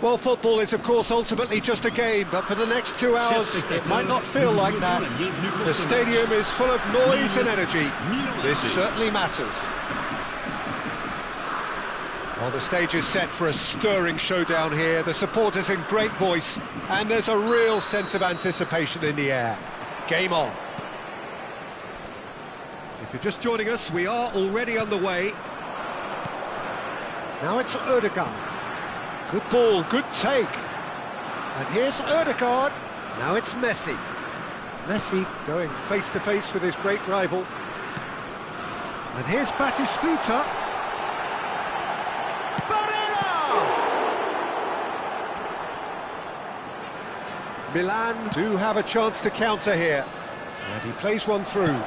Well, football is, of course, ultimately just a game, but for the next 2 hours, it might not feel like that. The stadium is full of noise and energy. This certainly matters. Well, the stage is set for a stirring showdown here. The supporters in great voice, and there's a real sense of anticipation in the air. Game on. If you're just joining us, we are already underway. Now it's Ødegaard. Good ball, good take. And here's Ødegaard. Now it's Messi. Messi going face-to-face with his great rival. And here's Batistuta. Barella! Milan do have a chance to counter here. And he plays one through.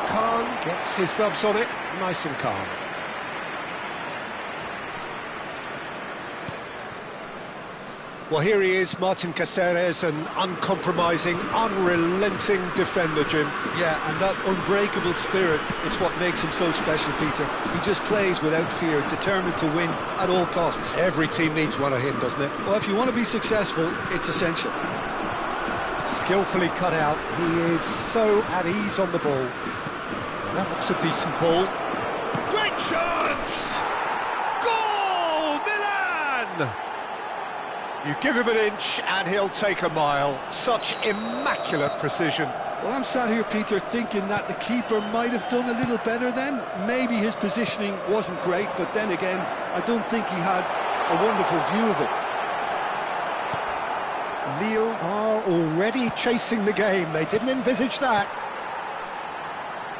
Khan gets his gloves on it, nice and calm. Well, here he is, Martin Caceres, an uncompromising, unrelenting defender, Jim. Yeah, and that unbreakable spirit is what makes him so special, Peter. He just plays without fear, determined to win at all costs. Every team needs one of him, doesn't it? Well, if you want to be successful, it's essential. Skillfully cut out, he is so at ease on the ball. Well, that looks a decent ball. Great chance! Goal, Milan! You give him an inch and he'll take a mile. Such immaculate precision. Well, I'm sat here, Peter, thinking that the keeper might have done a little better then. Maybe his positioning wasn't great, but then again, I don't think he had a wonderful view of it. Lille are already chasing the game. They didn't envisage that.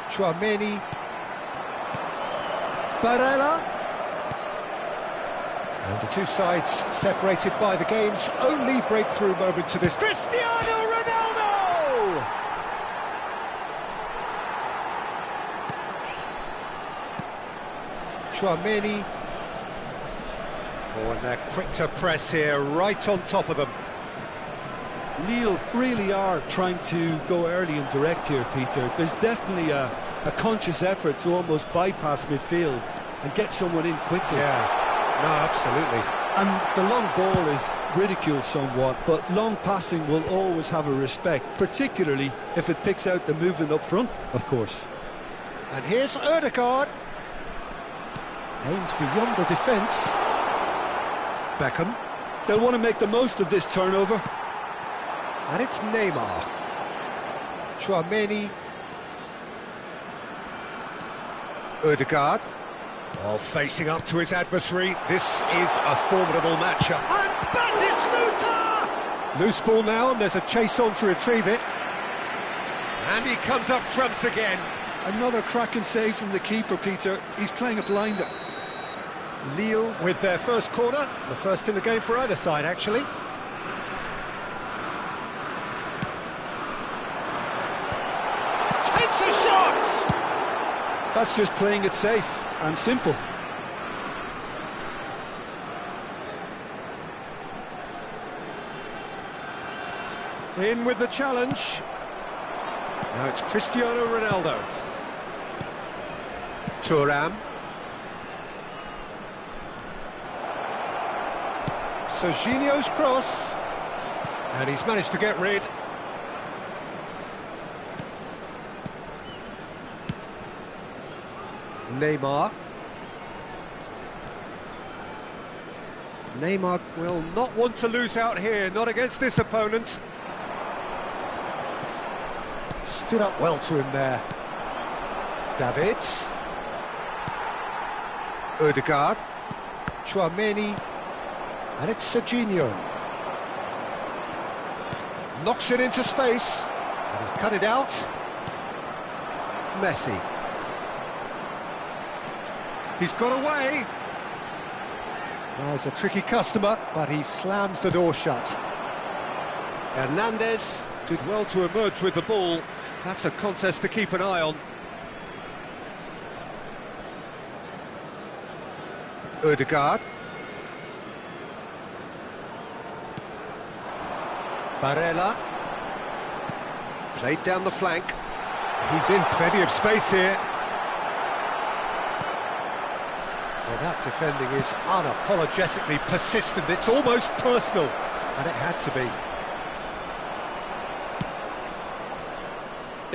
Chouameni. Barella. And the two sides separated by the game's only breakthrough moment to this. Cristiano Ronaldo! Chouameni. Oh, and they're quick to press here, right on top of them. Lille really are trying to go early and direct here, Peter. There's definitely a conscious effort to almost bypass midfield and get someone in quickly. Yeah. No, absolutely. And the long ball is ridiculed somewhat, but long passing will always have a respect, particularly if it picks out the movement up front, of course. And here's Ødegaard. Aimed beyond the defence. Beckham. They'll want to make the most of this turnover. And it's Neymar. Chouameni. Ødegaard. Oh, facing up to his adversary, this is a formidable matchup. And Batistuta! Loose ball now, and there's a chase on to retrieve it. And he comes up trumps again. Another cracking save from the keeper, Peter. He's playing a blinder. Lille with their first corner, the first in the game for either side, actually. Takes a shot! That's just playing it safe and simple. In with the challenge. Now it's Cristiano Ronaldo. Thuram. Serginho's cross. And he's managed to get rid. Neymar. Neymar will not want to lose out here, not against this opponent. Stood up well to him there. Davids. Ødegaard. Chouameni. And it's Serginho. Knocks it into space. And he's cut it out. Messi. He's got away. Well, he's a tricky customer, but he slams the door shut. Hernandez did well to emerge with the ball. That's a contest to keep an eye on. Ødegaard. Barella. Played down the flank. He's in plenty of space here. Well, that defending is unapologetically persistent. It's almost personal, and it had to be.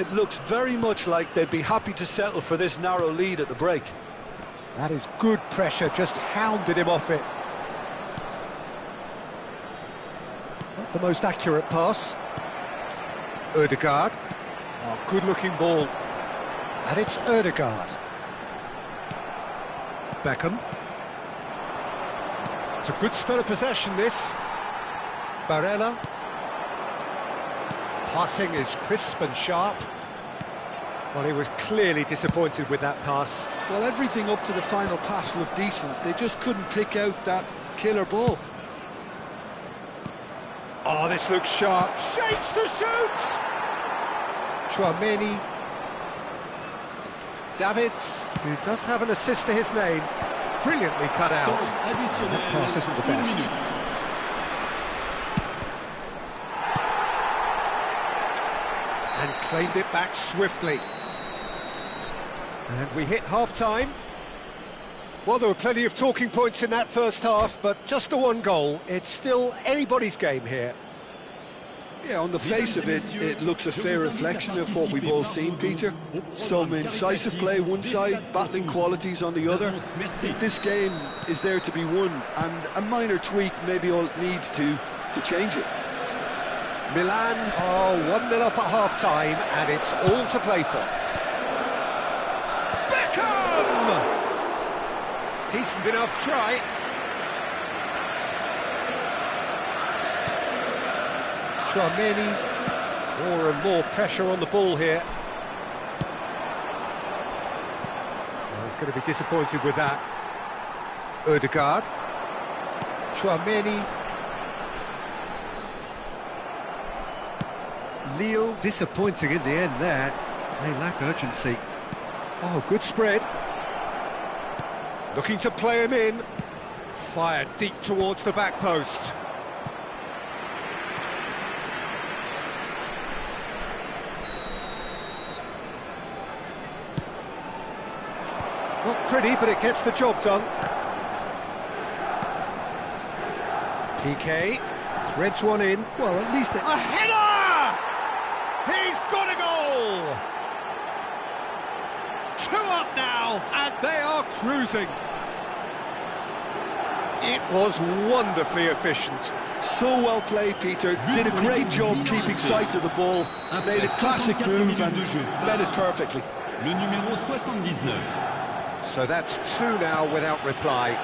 It looks very much like they'd be happy to settle for this narrow lead at the break. That is good pressure, just hounded him off it. Not the most accurate pass. Ødegaard. Oh, good-looking ball. And it's Ødegaard. Beckham. It's a good spell of possession, this. Barella. Passing is crisp and sharp. Well, he was clearly disappointed with that pass. Well, everything up to the final pass looked decent. They just couldn't pick out that killer ball. Oh, this looks sharp. Shapes to shoot! Tchouaméni. Davids, who does have an assist to his name, brilliantly cut out. That pass isn't the best. And claimed it back swiftly. And we hit half-time. Well, there were plenty of talking points in that first half, but just the one goal. It's still anybody's game here. Yeah, on the face of it, it looks a fair reflection of what we've all seen, Peter. Some incisive play one side, battling qualities on the other. I think this game is there to be won, and a minor tweak maybe all it needs to change it. Milan are 1-0 up at half-time, and it's all to play for. Beckham! Decent enough try. Tchouaméni, more and more pressure on the ball here. Well, he's going to be disappointed with that. Ødegaard. Tchouaméni. Lille disappointing in the end there. They lack urgency. Oh, good spread. Looking to play him in. Fired deep towards the back post. Not pretty, but it gets the job done. PK threads one in. Well, at least... A header! He's got a goal! 2 up now, and they are cruising. It was wonderfully efficient. So well played, Peter. Did a great job keeping sight of the ball. Made a classic move and met it perfectly. Le numéro 79. So that's 2 now without reply.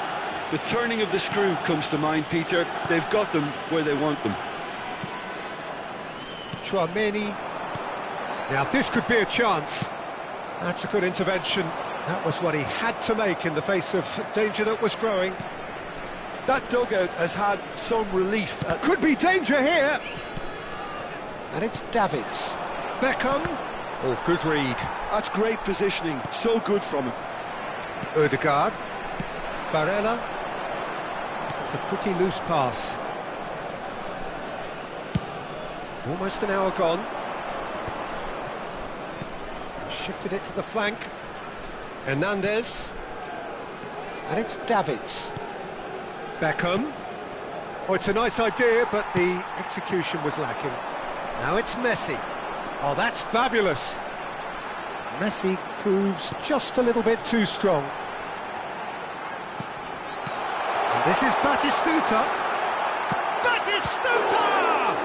The turning of the screw comes to mind, Peter. They've got them where they want them. Tchouaméni. Now this could be a chance. That's a good intervention. That was what he had to make in the face of danger that was growing. That dugout has had some relief. Could be danger here. And it's Davids. Beckham. Oh, good read. That's great positioning. So good from him. Ødegaard. Barella. It's a pretty loose pass. Almost an hour gone. Shifted it to the flank. Hernandez. And it's Davids. Beckham. Oh, it's a nice idea, but the execution was lacking. Now it's Messi. Oh, that's fabulous. Messi proves just a little bit too strong. And this is Batistuta. Batistuta!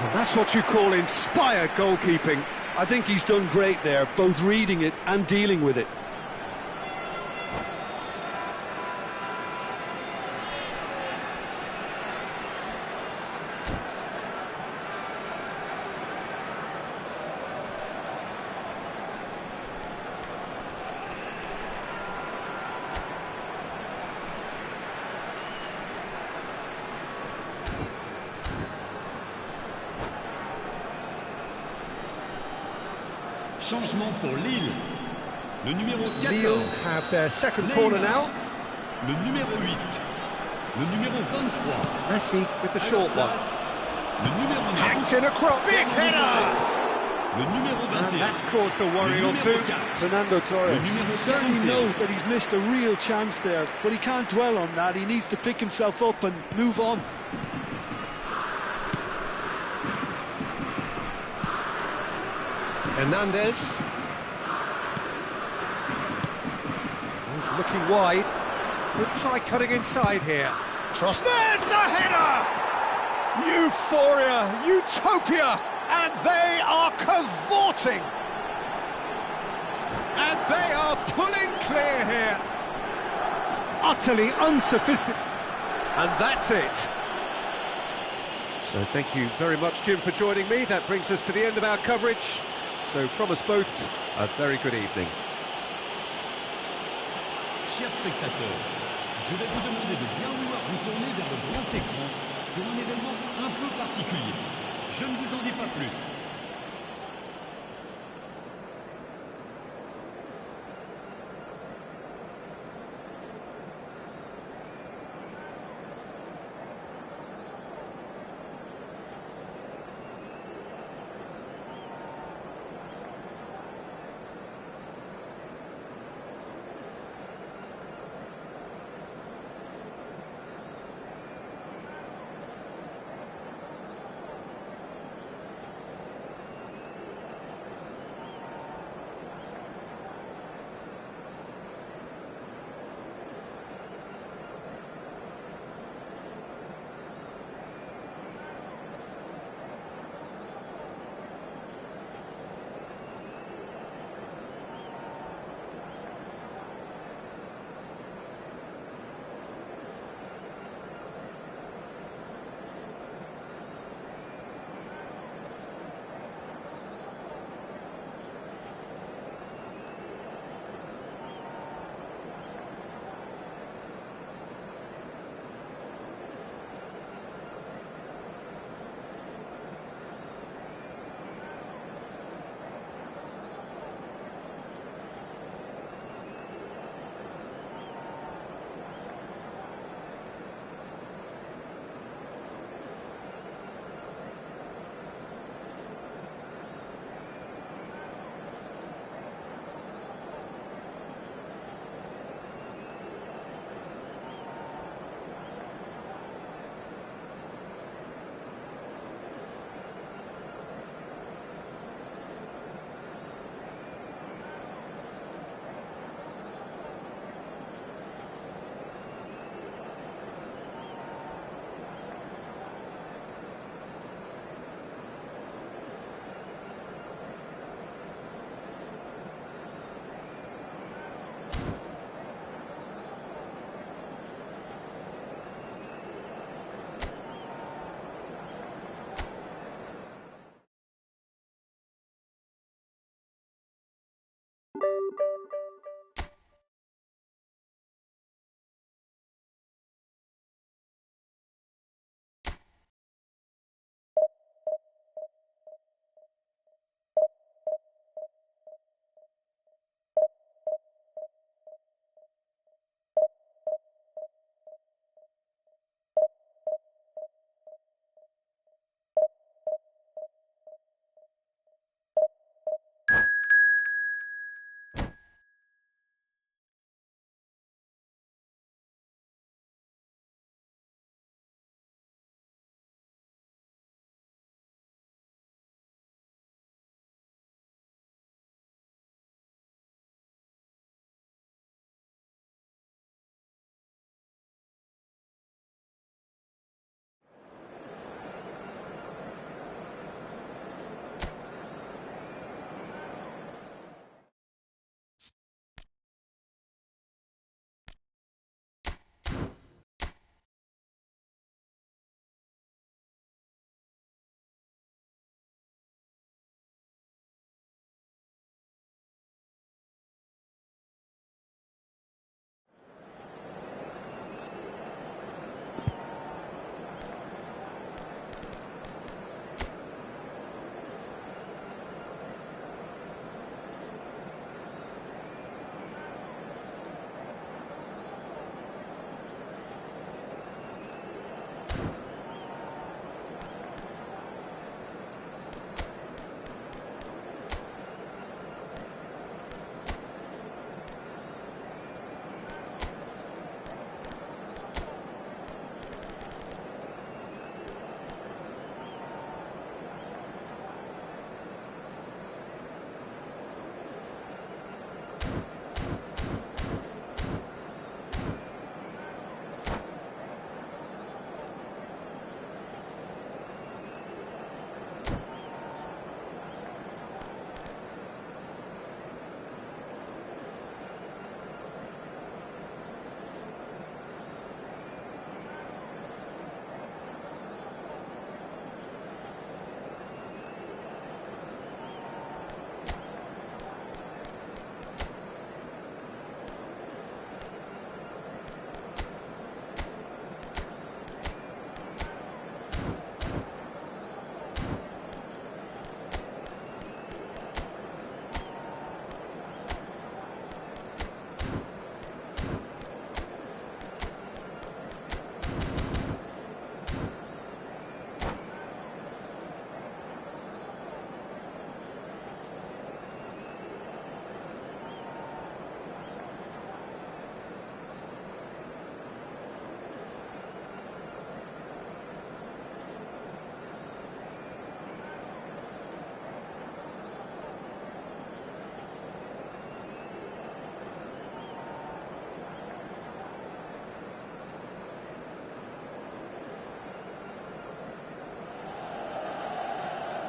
And that's what you call inspired goalkeeping. I think he's done great there, both reading it and dealing with it. Changement pour Lille. Le numéro 14. Lille have their second corner now. Le numéro 8. Le numéro 23. Messi with the short one. Le numéro 9. Hangs in a crop. Big header! Le numéro And 21. that's caused a worry Le or numéro two. 4. Fernando Torres Le numéro certainly 41. knows that he's missed a real chance there, but he can't dwell on that. He needs to pick himself up and move on. Hernandez. He's looking wide. Could try cutting inside here. Trost. There's the header! Euphoria, utopia, and they are cavorting. And they are pulling clear here. Utterly unsophisticated. And that's it. So thank you very much, Jim, for joining me. That brings us to the end of our coverage. So from us both, a very good evening. Chers spectateurs, je vais vous demander de bien vouloir vous tourner vers le grand écran pour un événement un peu particulier. Je ne vous en dis pas plus.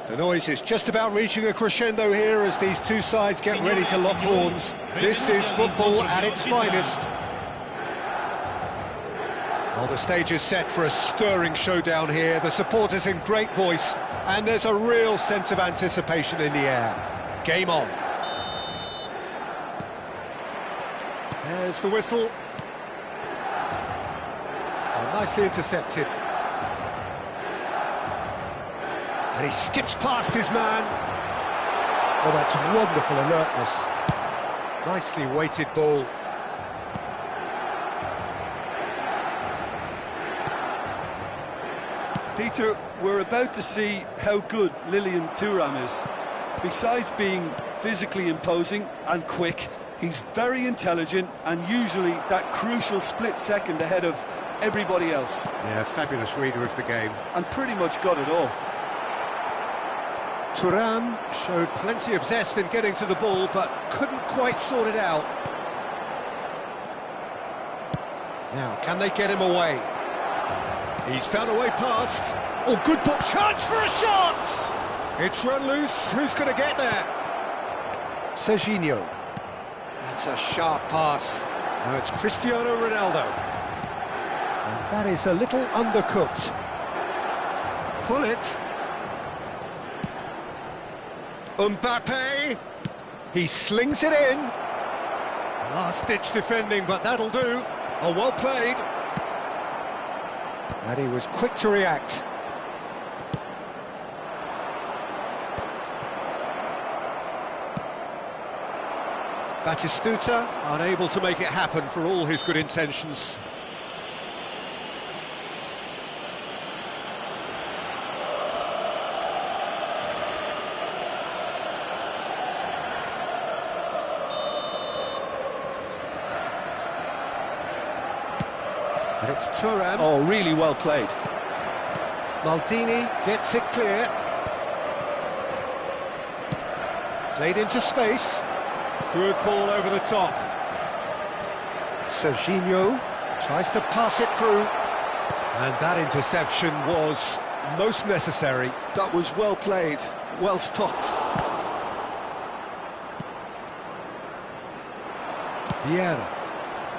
The noise is just about reaching a crescendo here as these two sides get ready to lock horns. This is football at its finest. Well, the stage is set for a stirring showdown here. The supporters in great voice, and there's a real sense of anticipation in the air. Game on. There's the whistle. Oh, nicely intercepted. And he skips past his man. Oh, that's wonderful alertness. Nicely weighted ball. Peter, we're about to see how good Lilian Thuram is. Besides being physically imposing and quick, he's very intelligent and usually that crucial split second ahead of everybody else. Yeah, fabulous reader of the game. And pretty much got it all. Thuram showed plenty of zest in getting to the ball, but couldn't quite sort it out. Now, can they get him away? He's found a way past. Oh, good ball. Chance for a shot! It's run loose. Who's going to get there? Serginho. That's a sharp pass. Now it's Cristiano Ronaldo. And that is a little undercooked. Pull it. Mbappe, he slings it in. Last-ditch defending, but that'll do. Oh, well played. And he was quick to react. Batistuta, unable to make it happen for all his good intentions. And it's Thuram. Oh, really well played. Maldini gets it clear. Played into space. Good ball over the top. Serginho tries to pass it through. And that interception was most necessary. That was well played, well stopped. Vieira.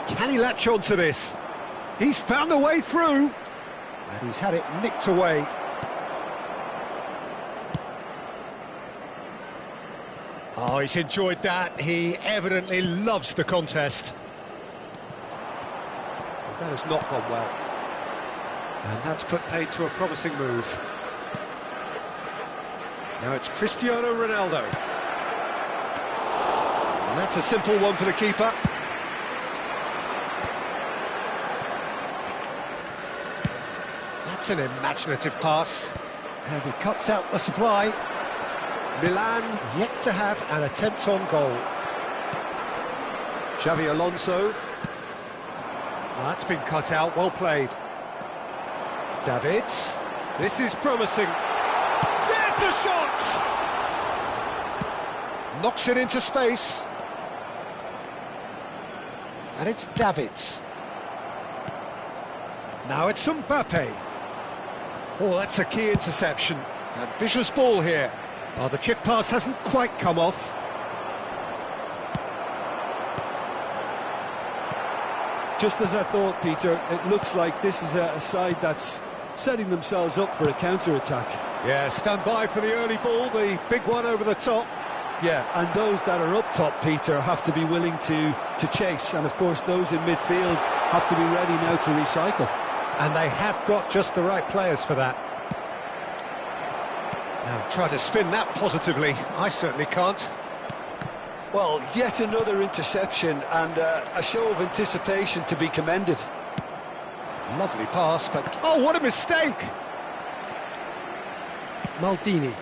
Can he latch on to this? He's found a way through, and he's had it nicked away. Oh, he's enjoyed that. He evidently loves the contest. Well, that has not gone well. And that's put paid to a promising move. Now it's Cristiano Ronaldo. And that's a simple one for the keeper. That's an imaginative pass, and he cuts out the supply. Milan yet to have an attempt on goal. Xavi Alonso. Well, that's been cut out, well played. Davids. This is promising. There's the shot! Knocks it into space. And it's Davids. Now it's Mbappe. Oh, that's a key interception. Ambitious ball here. Oh, the chip pass hasn't quite come off. Just as I thought, Peter, it looks like this is a side that's setting themselves up for a counter-attack. Yeah, stand by for the early ball, the big one over the top. Yeah, and those that are up top, Peter, have to be willing to chase. And, of course, those in midfield have to be ready now to recycle. And they have got just the right players for that. Now, try to spin that positively. I certainly can't. Well, yet another interception and a show of anticipation to be commended. Lovely pass, but... Oh, what a mistake! Maldini.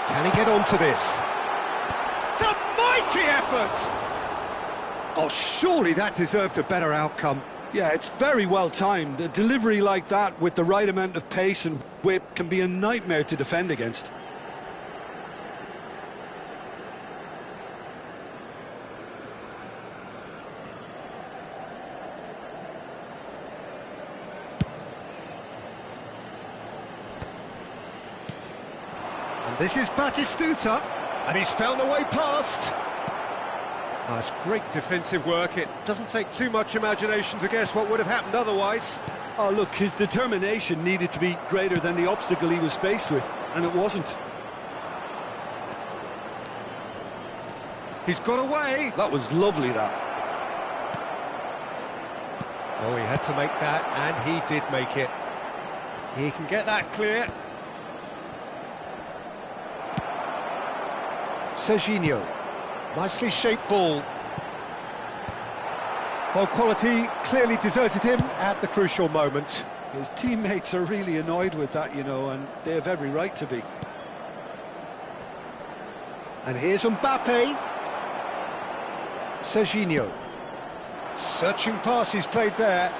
Can he get onto this? It's a mighty effort! Oh, surely that deserved a better outcome. Yeah, it's very well timed. A delivery like that with the right amount of pace and whip can be a nightmare to defend against. And this is Batistuta, and he's found a way past. Oh, it's great defensive work. It doesn't take too much imagination to guess what would have happened otherwise. Oh, look, his determination needed to be greater than the obstacle he was faced with, and it wasn't. He's got away. That was lovely, that. Oh, he had to make that, and he did make it. He can get that clear. Serginho. Nicely shaped ball. Well, quality clearly deserted him at the crucial moment. His teammates are really annoyed with that, you know, and they have every right to be. And here's Mbappe. Serginho. Searching pass he's played there.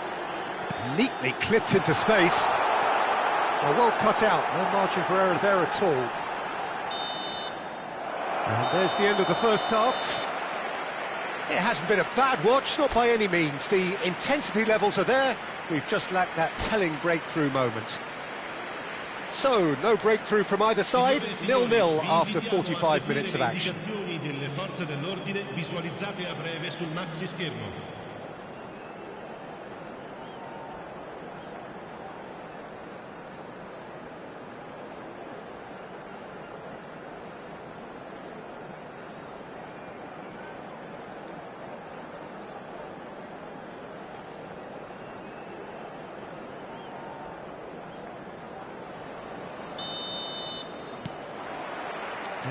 Neatly clipped into space. Well cut out, no margin for error there at all. And there's the end of the first half. It hasn't been a bad watch, not by any means. The intensity levels are there. We've just lacked that telling breakthrough moment. So, no breakthrough from either side, 0-0 after 45 minutes of action.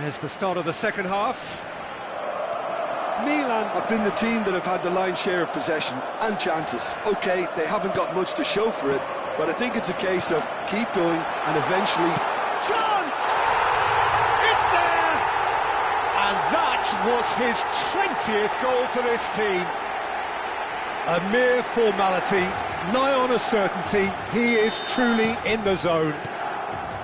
There's the start of the second half. Milan have been the team that have had the lion's share of possession and chances. OK, they haven't got much to show for it, but I think it's a case of keep going and eventually... Chance! It's there! And that was his 20th goal for this team. A mere formality, nigh on a certainty. He is truly in the zone.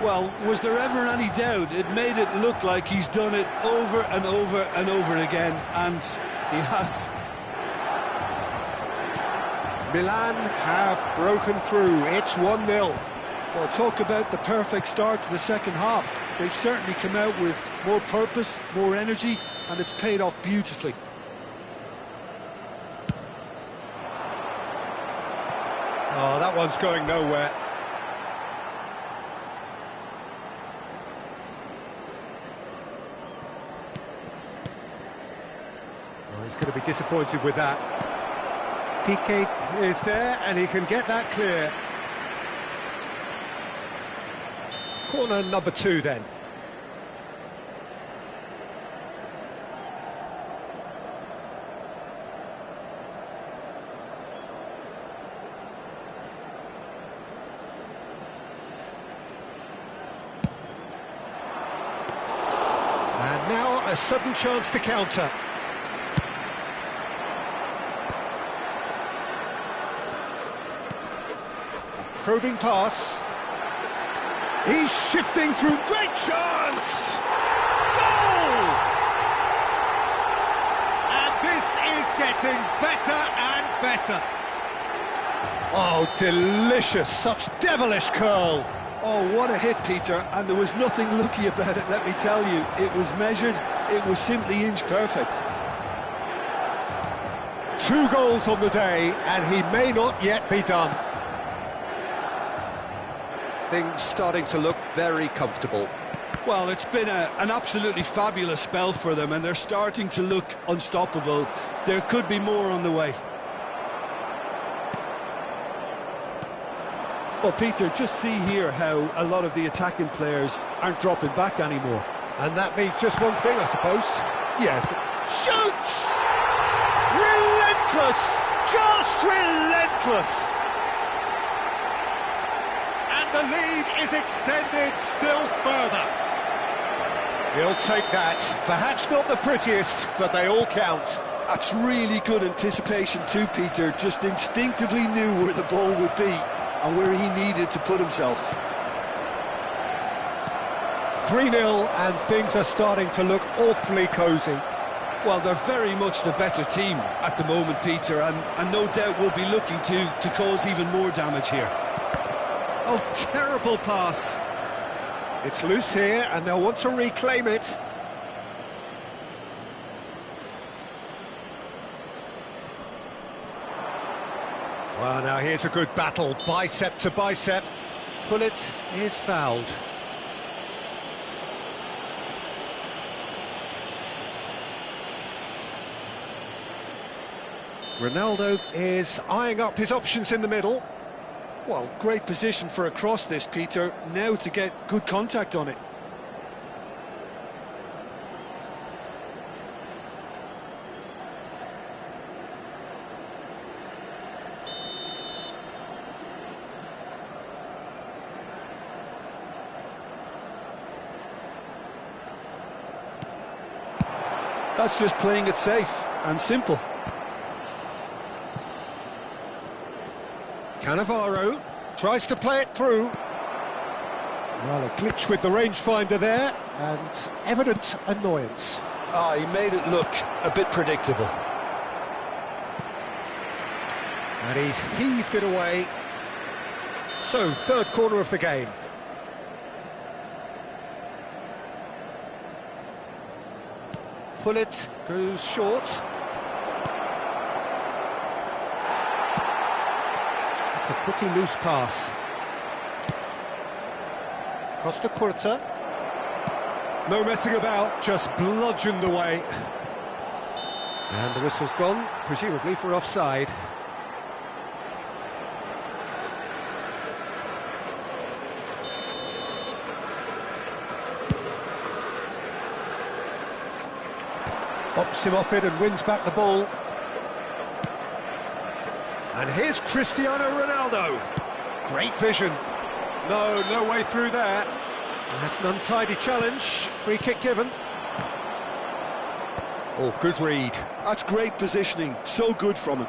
Well, was there ever any doubt? It made it look like he's done it over and over and over again, and he has. Milan have broken through. It's 1-0. Well, talk about the perfect start to the second half. They've certainly come out with more purpose, more energy, and it's paid off beautifully. Oh, that one's going nowhere. He's going to be disappointed with that. Piqué is there, and he can get that clear. Corner number 2, then. And now a sudden chance to counter. Probing pass. He's shifting through. Great chance! Goal! And this is getting better and better. Oh, delicious. Such devilish curl. Oh, what a hit, Peter. And there was nothing lucky about it, let me tell you. It was measured. It was simply inch perfect. 2 goals on the day, and he may not yet be done. Things starting to look very comfortable. Well, it's been an absolutely fabulous spell for them, and they're starting to look unstoppable. There could be more on the way. Well, Peter, just see here how a lot of the attacking players aren't dropping back anymore. And that means just one thing, I suppose. Yeah. Shoots! Relentless! Just relentless! The lead is extended still further. He'll take that. Perhaps not the prettiest, but they all count. That's really good anticipation too, Peter. Just instinctively knew where the ball would be and where he needed to put himself. 3-0, and things are starting to look awfully cosy. Well, they're very much the better team at the moment, Peter, and no doubt will be looking to cause even more damage here. Oh, terrible pass. It's loose here, and they'll want to reclaim it. Well, now here's a good battle, bicep to bicep. Pullet is fouled. Ronaldo is eyeing up his options in the middle. Well, great position for a cross this, Peter. Now to get good contact on it. That's just playing it safe and simple. Cannavaro tries to play it through. Well, a glitch with the rangefinder there, and evident annoyance. He made it look a bit predictable. And he's heaved it away. So, third corner of the game. Pullet goes short. It's a pretty loose pass. Costa Curta. No messing about, just bludgeoned away. And the whistle's gone, presumably for offside. Bops him off it and wins back the ball. And here's Cristiano Ronaldo. Great vision. No way through there. That's an untidy challenge. Free kick given. Oh, good read. That's great positioning. So good from him.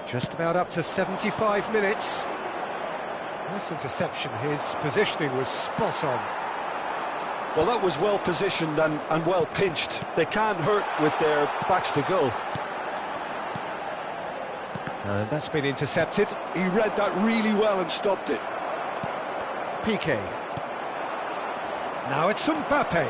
Just about up to 75 minutes. Nice interception. His positioning was spot on. Well, that was well positioned and well pinched. They can't hurt with their backs to goal. And that's been intercepted. He read that really well and stopped it. Piqué. Now it's Mbappe.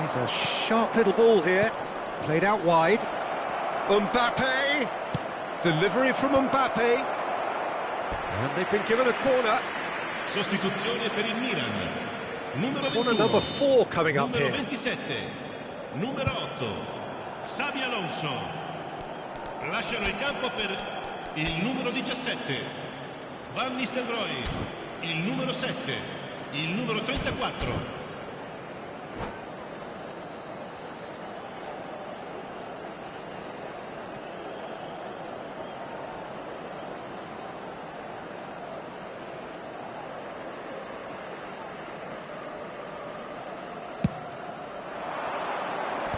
He's a sharp little ball here. Played out wide. Mbappe. Delivery from Mbappe. And they've been given a corner. Sostituzione per il Milan. Numero 21. Corner number 4 coming up Numero here. 27. Numero 8. Xabi Alonso. Lasciano il campo per il numero 17. Van Nistelrooy. Il numero 7. Il numero 34.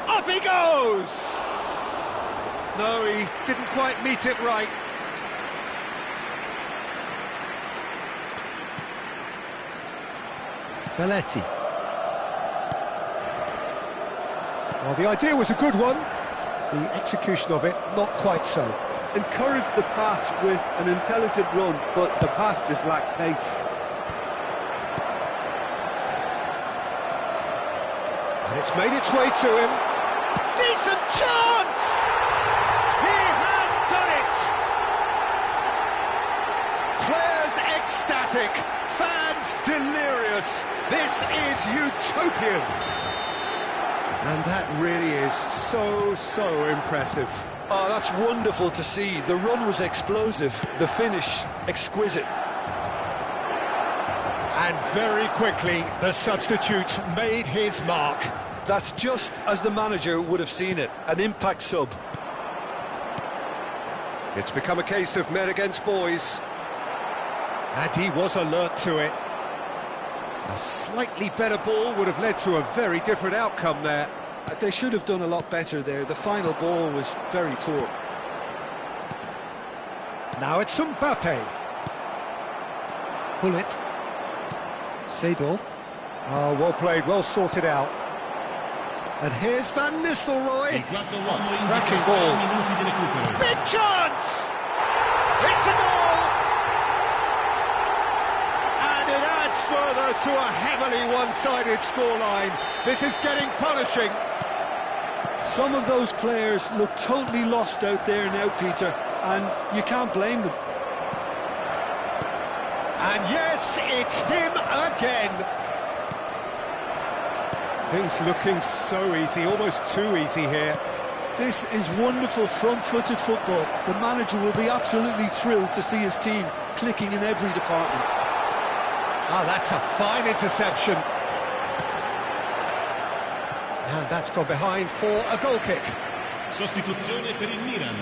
Up he goes! No, he didn't quite meet it right. Belletti. Well, the idea was a good one. The execution of it, not quite so. Encouraged the pass with an intelligent run, but the pass just lacked pace. And it's made its way to him. Decent chance! He has done it! Players ecstatic, fans delirious. This is utopian. And that really is so impressive. Oh, that's wonderful to see. The run was explosive, the finish exquisite. And very quickly, the substitute made his mark. That's just as the manager would have seen it, an impact sub. It's become a case of men against boys. And he was alert to it. A slightly better ball would have led to a very different outcome there. They should have done a lot better there. The final ball was very poor. Now it's Mbappe. Pullet. Seedorf. Oh, well played, well sorted out. And here's Van Nistelrooy. Il quarto uomo indica Cracking 6 ball. minuti di recupero. Big chance! It's a goal! And it adds further to a heavily one-sided scoreline. This is getting punishing. Some of those players look totally lost out there now, Peter, and you can't blame them. And yes, it's him again. Things looking so easy, almost too easy here. This is wonderful front-footed football. The manager will be absolutely thrilled to see his team clicking in every department. Ah, that's a fine interception. And that's gone behind for a goal kick. Sostituzione per il Milan.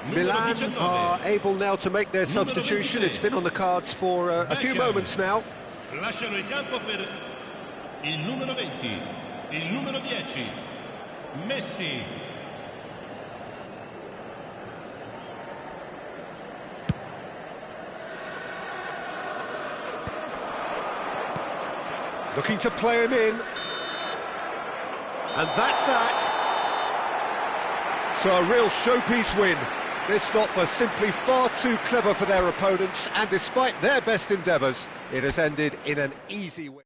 Numero Milan 19. are able now to make their substitution. It's been on the cards for a few moments now. Lasciano il campo per il numero 20, il numero 10, Messi. Looking to play him in. And that's that. So a real showpiece win. This lot was simply far too clever for their opponents, and despite their best endeavours, it has ended in an easy win.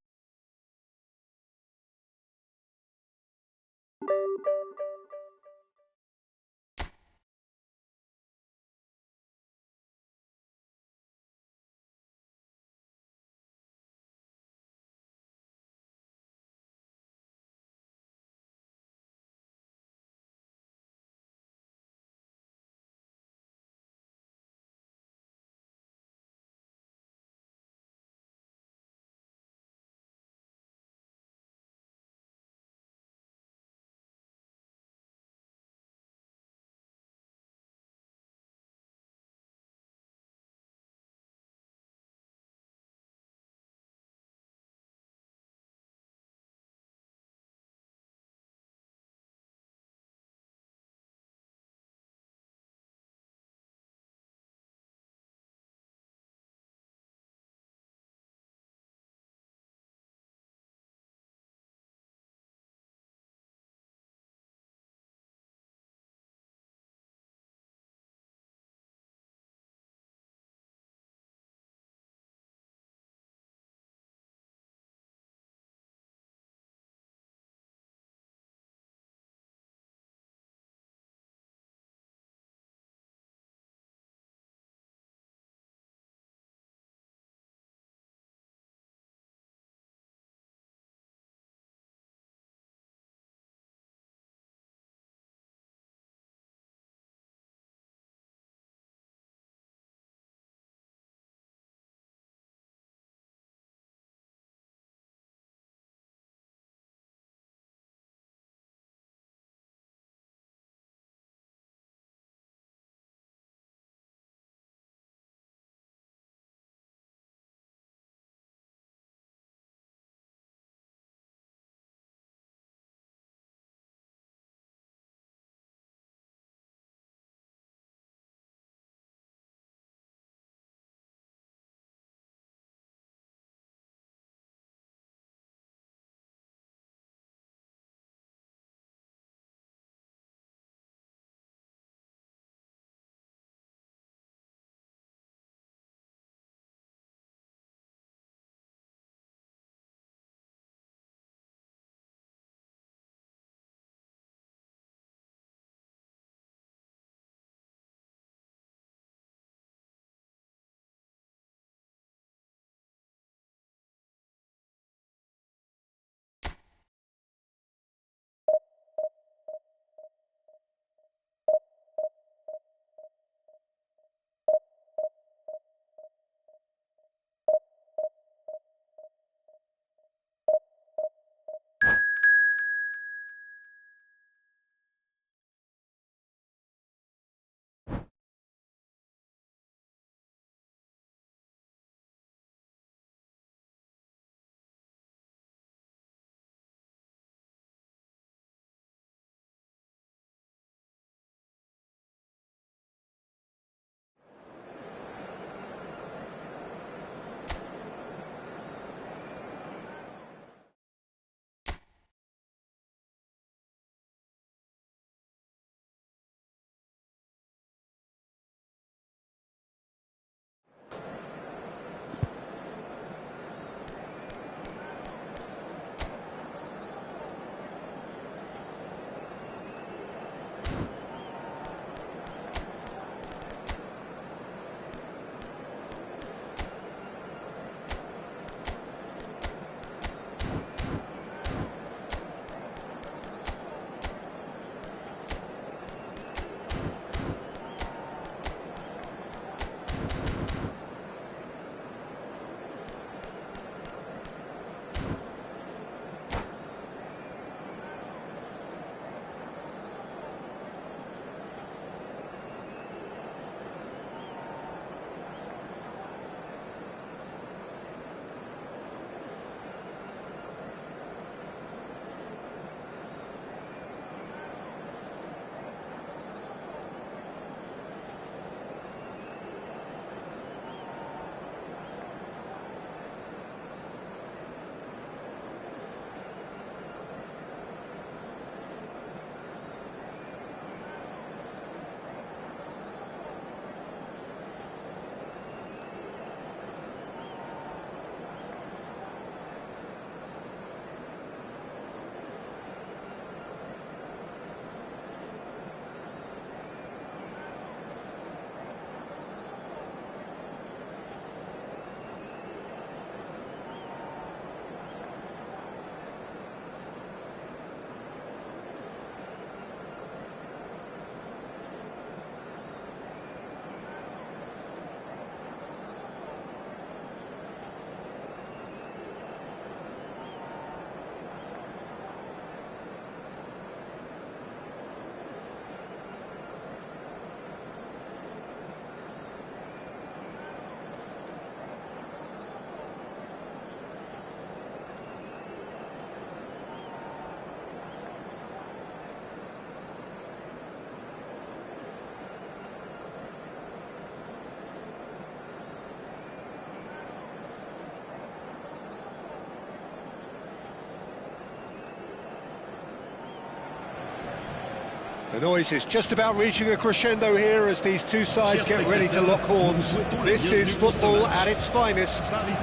The noise is just about reaching a crescendo here as these two sides get ready to lock horns. This is football at its finest. And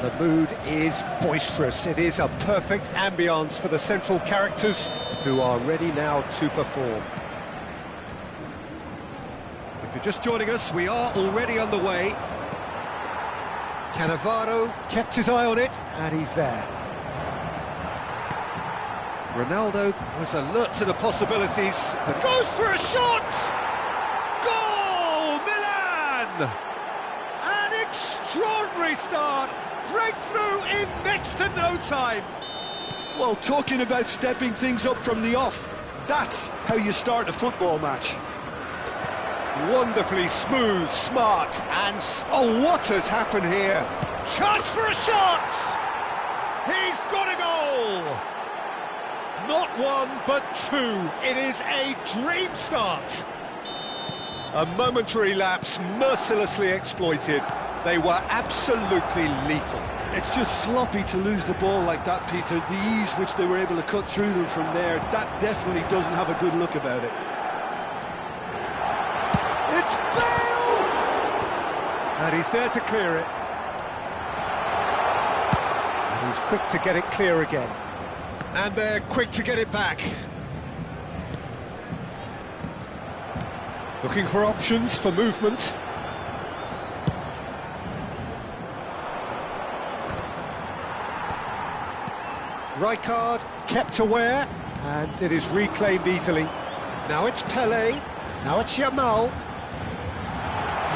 the mood is boisterous. It is a perfect ambience for the central characters who are ready now to perform. If you're just joining us, we are already underway. Cannavaro kept his eye on it, and he's there. Ronaldo was alert to the possibilities, but goes for a shot! Goal! Milan! An extraordinary start! Breakthrough in next to no time! Well, talking about stepping things up from the off, that's how you start a football match. Wonderfully smooth, smart, and... oh, what has happened here? Chance for a shot! He's got a goal! Not one, but two. It is a dream start. A momentary lapse, mercilessly exploited. They were absolutely lethal. It's just sloppy to lose the ball like that, Peter. The ease which they were able to cut through them from there, that definitely doesn't have a good look about it. It's Bale! And he's there to clear it. And he's quick to get it clear again. And they're quick to get it back. Looking for options for movement. Rijkaard kept aware, and it is reclaimed easily. Now it's Pele, now it's Yamal.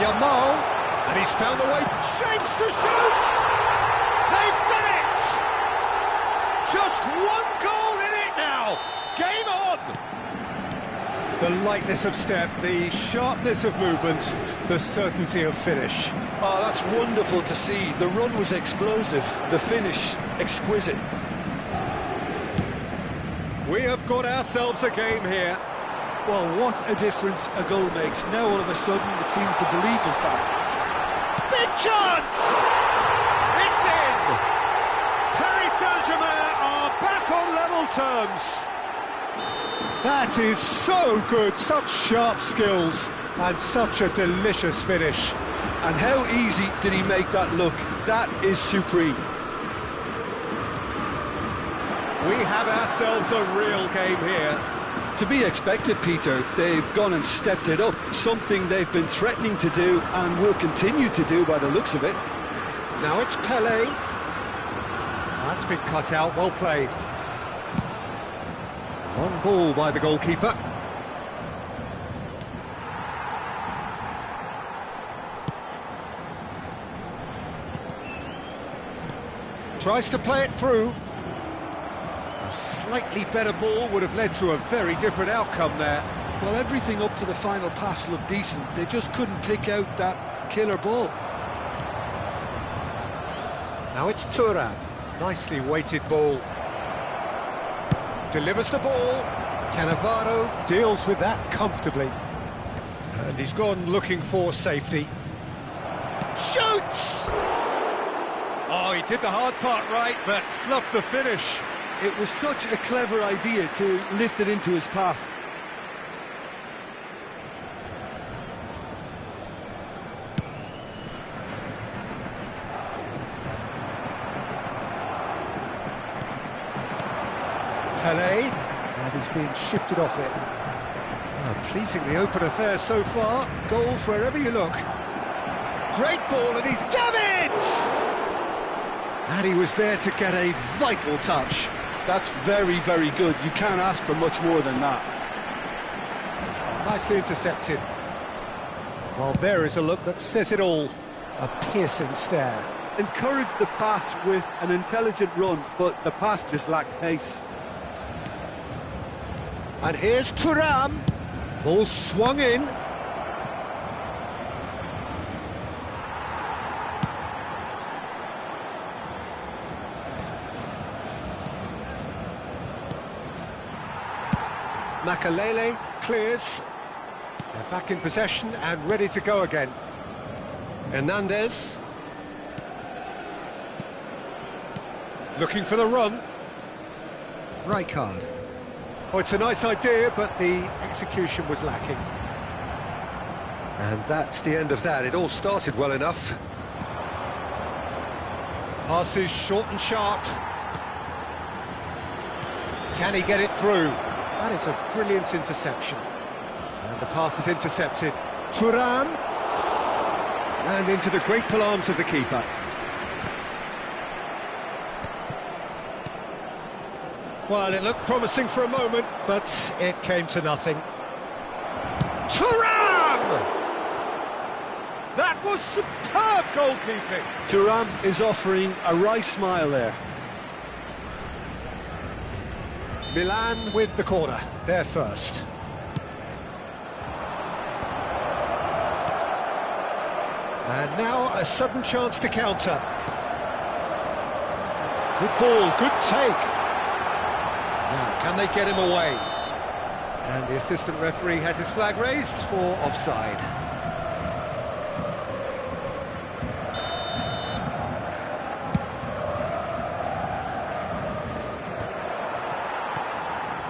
Yamal, and he's found a way, shapes to shoot! They've done it! Just one goal in it now! Game on! The lightness of step, the sharpness of movement, the certainty of finish. Oh, that's wonderful to see. The run was explosive, the finish exquisite. We have got ourselves a game here. Well, what a difference a goal makes. Now all of a sudden it seems the belief is back. Big chance! It's in! Paris Saint-Germain are back on level terms. That is so good, such sharp skills and such a delicious finish. And how easy did he make that look? That is supreme. We have ourselves a real game here. To be expected, Peter. They've gone and stepped it up, something they've been threatening to do and will continue to do by the looks of it. Now it's Pele. That's been cut out, well played. One ball by the goalkeeper. Tries to play it through. A slightly better ball would have led to a very different outcome there. Well, everything up to the final pass looked decent. They just couldn't pick out that killer ball. Now it's Thuram. Nicely weighted ball. Delivers the ball. Cannavaro deals with that comfortably. And he's gone looking for safety. Shoots! Oh, he did the hard part right, but fluffed the finish. It was such a clever idea to lift it into his path. Pele, and he's being shifted off it. Oh, pleasingly open affair so far. Goals wherever you look. Great ball, and he's done it! And he was there to get a vital touch. That's very, very good. You can't ask for much more than that. Nicely intercepted. Well, there is a look that says it all. A piercing stare. Encouraged the pass with an intelligent run, but the pass just lacked pace. And here's Thuram. Ball swung in. Makalele clears. They're back in possession and ready to go again. Hernandez. Looking for the run. Rijkaard. Oh, it's a nice idea, but the execution was lacking. And that's the end of that. It all started well enough. Passes short and sharp. Can he get it through? That is a brilliant interception. And the pass is intercepted. Thuram. And into the grateful arms of the keeper. Well, it looked promising for a moment, but it came to nothing. Thuram! That was superb goalkeeping. Thuram is offering a right smile there. Milan with the corner, they're first. And now a sudden chance to counter. Good ball, good take. Now, can they get him away? And the assistant referee has his flag raised for offside.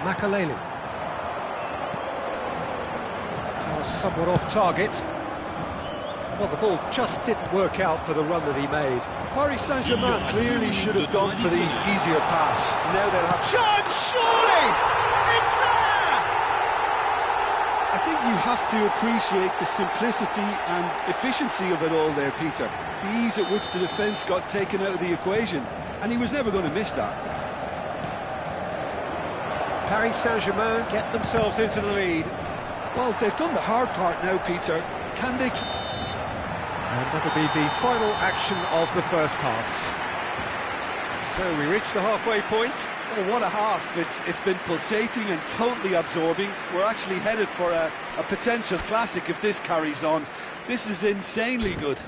Makaleli. Was somewhat off target. Well, the ball just didn't work out for the run that he made. Paris Saint-Germain clearly should have gone for the easier pass. Now they'll have... Chance, surely! It's there! I think you have to appreciate the simplicity and efficiency of it all there, Peter. The ease at which the defence got taken out of the equation, and he was never going to miss that. Paris Saint-Germain get themselves into the lead. Well, they've done the hard part now, Peter. Can they... And that'll be the final action of the first half. So we reach the halfway point. Oh, what a half. It's been pulsating and totally absorbing. We're actually headed for a potential classic if this carries on. This is insanely good.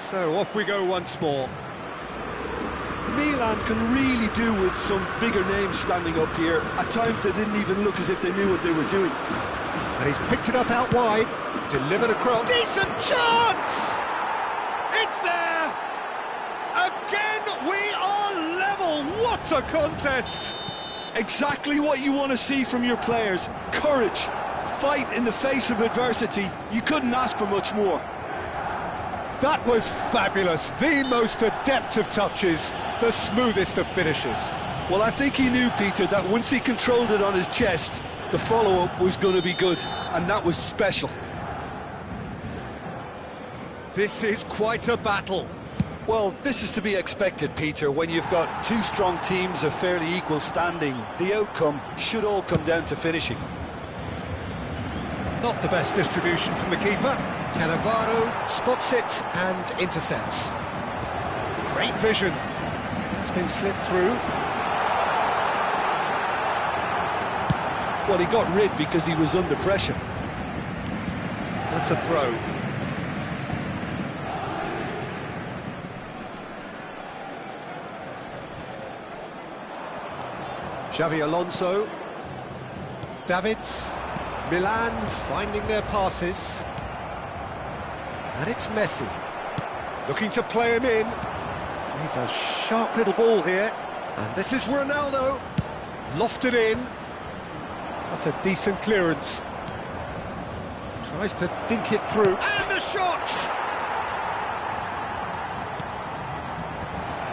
So off we go once more. Milan can really do with some bigger names standing up here. At times they didn't even look as if they knew what they were doing. And he's picked it up out wide, delivered across. Decent chance! It's there! Again, we are level! What a contest! Exactly what you want to see from your players. Courage, fight in the face of adversity. You couldn't ask for much more. That was fabulous. The most adept of touches, the smoothest of finishes. Well, I think he knew, Peter, that once he controlled it on his chest, the follow-up was going to be good, and that was special. This is quite a battle. Well, this is to be expected, Peter. When you've got two strong teams of fairly equal standing, the outcome should all come down to finishing. Not the best distribution from the keeper. Cannavaro spots it and intercepts. Great vision. It's been slipped through. Well, he got rid because he was under pressure. That's a throw. Xavi Alonso. Davids. Milan finding their passes. And it's Messi. Looking to play him in. He's a sharp little ball here. And this is Ronaldo. Lofted in. That's a decent clearance. Tries to dink it through. And the shot!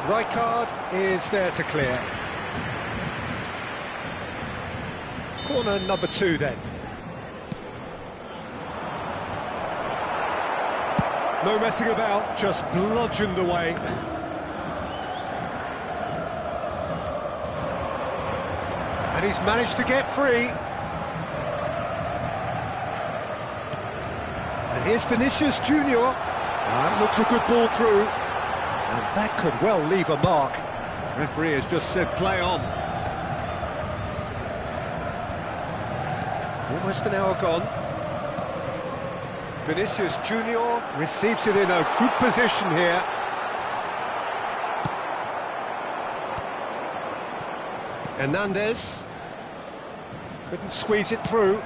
Rijkaard is there to clear. Corner number 2 then. No messing about, just bludgeoned away. And he's managed to get free. And here's Vinicius Junior. That looks a good ball through. And that could well leave a mark. Referee has just said play on. Almost an hour gone. Vinicius Junior receives it in a good position here. Hernandez couldn't squeeze it through.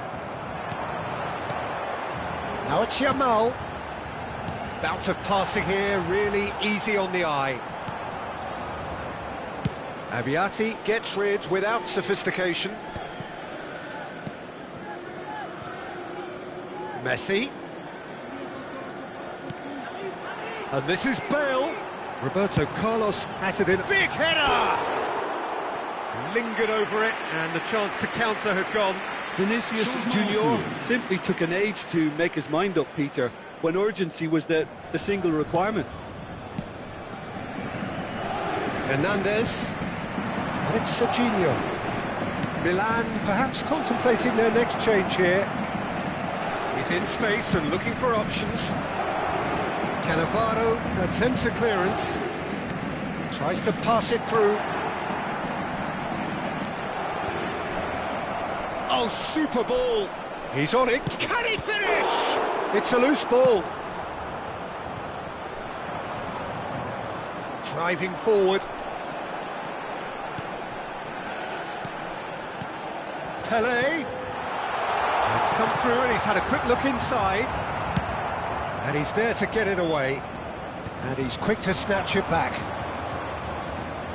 Now it's Yamal. Bout of passing here, really easy on the eye. Abiati gets rid without sophistication. Messi. And this is Bale. Roberto Carlos has it in. Big header! Lingered over it, and the chance to counter had gone. Vinicius Junior simply took an age to make his mind up, Peter, when urgency was the single requirement. Hernandez. And it's Serginho. Milan perhaps contemplating their next change here. He's in space and looking for options. Cannavaro attempts a clearance. Tries to pass it through. Oh, super ball. He's on it. Can he finish? It's a loose ball. Driving forward. Pelé. It's come through and he's had a quick look inside. And he's there to get it away. And he's quick to snatch it back.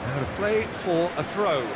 Out of play for a throw.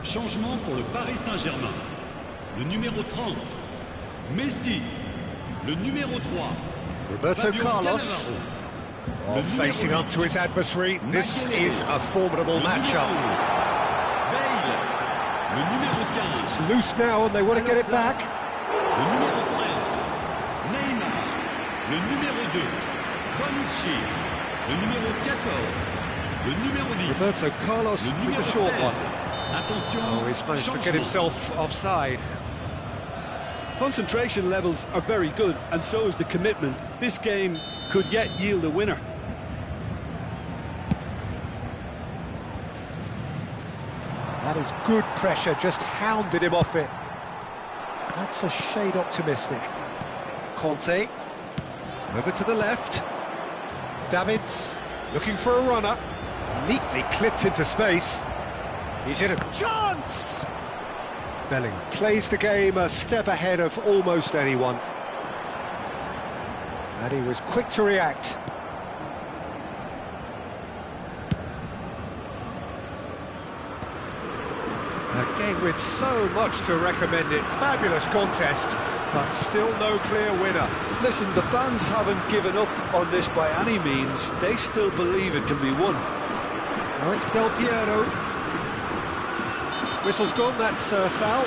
Changement pour le Paris Saint-Germain. Le numéro 30, Messi. Le numéro 3, Roberto Carlos. Oh, facing up to his adversary. This is a formidable matchup. Bale. Le numéro 15. It's loose now and they want to get it back. Le numéro 13, Neymar. Le numéro 2, Bonucci. Le numéro 14, le numéro 10. Roberto Carlos with the short one. Attention, Oh, he's managed to get himself offside. Concentration levels are very good, and so is the commitment. This game could yet yield a winner. That is good pressure, just hounded him off it. That's a shade optimistic. Conte, over to the left. Davids, looking for a runner. Neatly clipped into space. He's in a chance! Bellingham plays the game a step ahead of almost anyone. And he was quick to react. A game with so much to recommend it. Fabulous contest, but still no clear winner. Listen, the fans haven't given up on this by any means. They still believe it can be won. Now it's Del Piero. Whistle's gone, that's foul.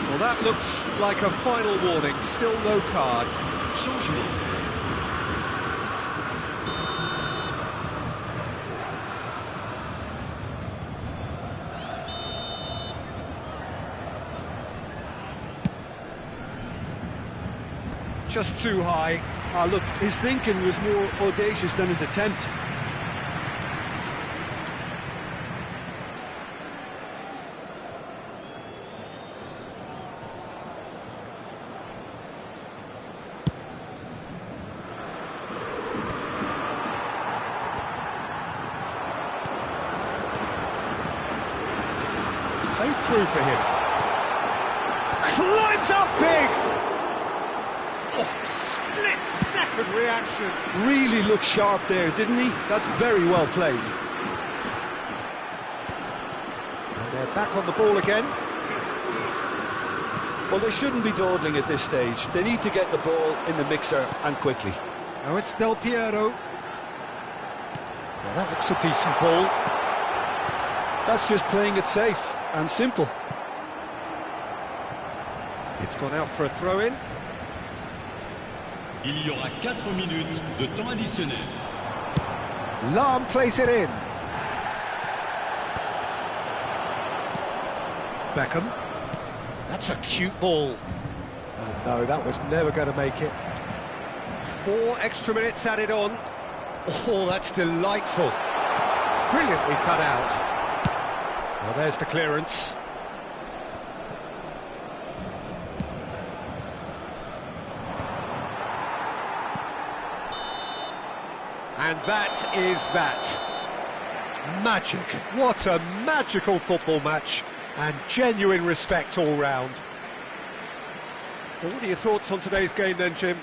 Well, that looks like a final warning, still no card. Changement. Just too high. Ah, look, his thinking was more audacious than his attempt. Played through for him. Climbs up big! Oh, split-second reaction. Really looked sharp there, didn't he? That's very well played. And they're back on the ball again. Well, they shouldn't be dawdling at this stage. They need to get the ball in the mixer and quickly. Now it's Del Piero. Well, that looks a decent ball. That's just playing it safe and simple. It's gone out for a throw-in. Il y aura 4 minutes de temps additionnel. Lahm plays it in. Beckham. That's a cute ball. Oh no, that was never going to make it. 4 extra minutes added on. Oh, that's delightful. Brilliantly cut out. Now there's the clearance. And that is that. Magic. What a magical football match. And genuine respect all round. Well, what are your thoughts on today's game then, Jim?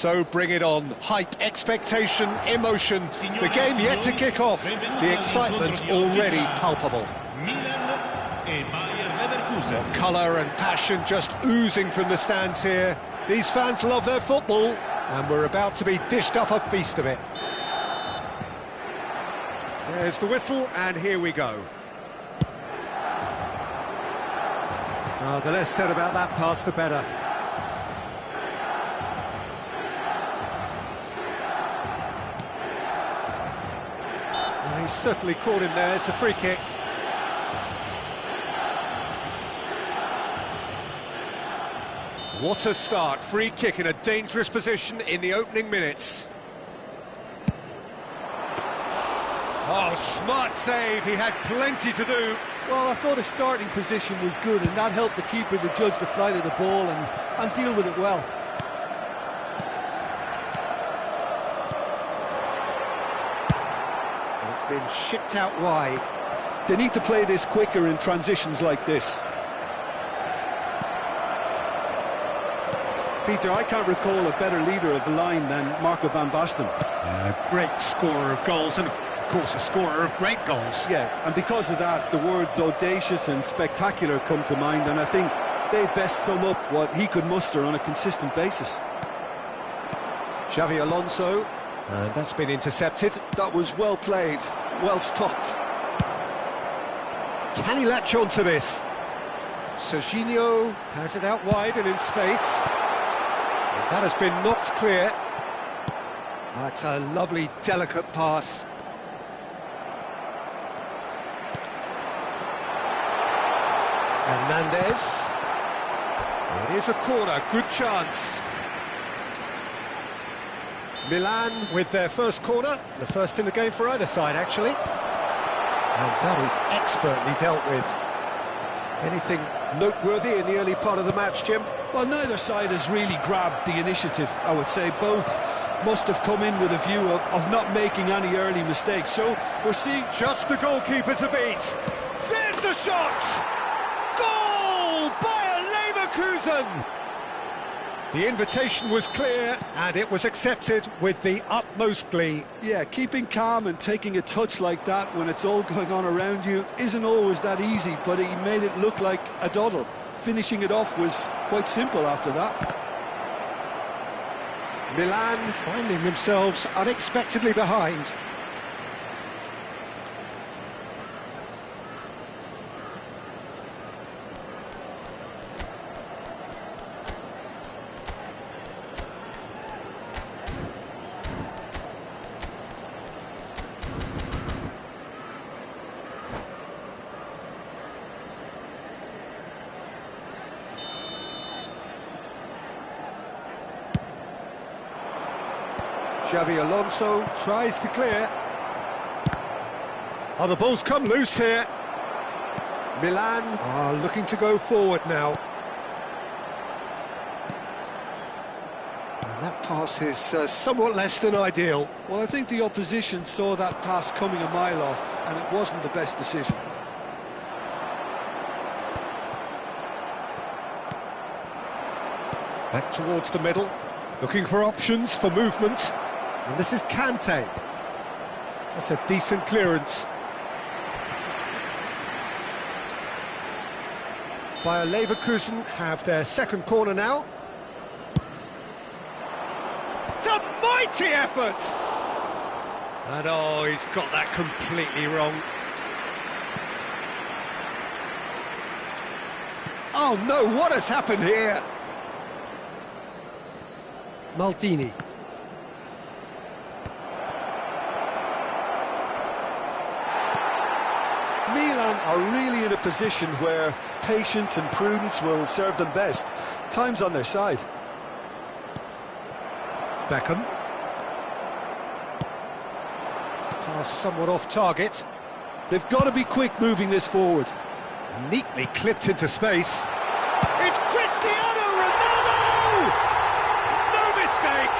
So bring it on. Hype, expectation, emotion. The game yet to kick off. The excitement already palpable. Colour and passion just oozing from the stands here. These fans love their football, and we're about to be dished up a feast of it. There's the whistle, and here we go. Oh, the less said about that pass, the better. Well, he's certainly caught him there. It's a free kick. What a start. Free kick in a dangerous position in the opening minutes. Oh, smart save. He had plenty to do. Well, I thought his starting position was good, and that helped the keeper to judge the flight of the ball and deal with it well. It's been shipped out wide. They need to play this quicker in transitions like this. Peter, I can't recall a better leader of the line than Marco van Basten. Great scorer of goals and, of course, a scorer of great goals. Yeah, and because of that, the words audacious and spectacular come to mind, and I think they best sum up what he could muster on a consistent basis. Xavi Alonso, and that's been intercepted. That was well played, well stopped. Can he latch on to this? Serginho has it out wide and in space. That has been knocked clear. That's a lovely, delicate pass. Hernandez. It is a corner, good chance. Milan with their first corner, the first in the game for either side, actually. And that is expertly dealt with. Anything noteworthy in the early part of the match, Jim? Well, neither side has really grabbed the initiative, I would say. Both must have come in with a view of not making any early mistakes. So we're seeing just the goalkeeper to beat. There's the shot! Goal! Bayer Leverkusen! The invitation was clear, and it was accepted with the utmost glee. Yeah, keeping calm and taking a touch like that when it's all going on around you isn't always that easy, but he made it look like a doddle. Finishing it off was quite simple after that. Milan finding themselves unexpectedly behind. Xavi Alonso tries to clear. Oh, the ball's come loose here. Milan are looking to go forward now. And that pass is somewhat less than ideal. Well, I think the opposition saw that pass coming a mile off, and it wasn't the best decision. Back towards the middle, looking for options for movement. And this is Kante. That's a decent clearance. Bayer Leverkusen have their second corner now. It's a mighty effort! And oh, he's got that completely wrong. Oh no, what has happened here? Maldini. Milan are really in a position where patience and prudence will serve them best. Time's on their side. Beckham. Pass somewhat off target. They've got to be quick moving this forward. Neatly clipped into space. It's Cristiano Ronaldo! No mistake!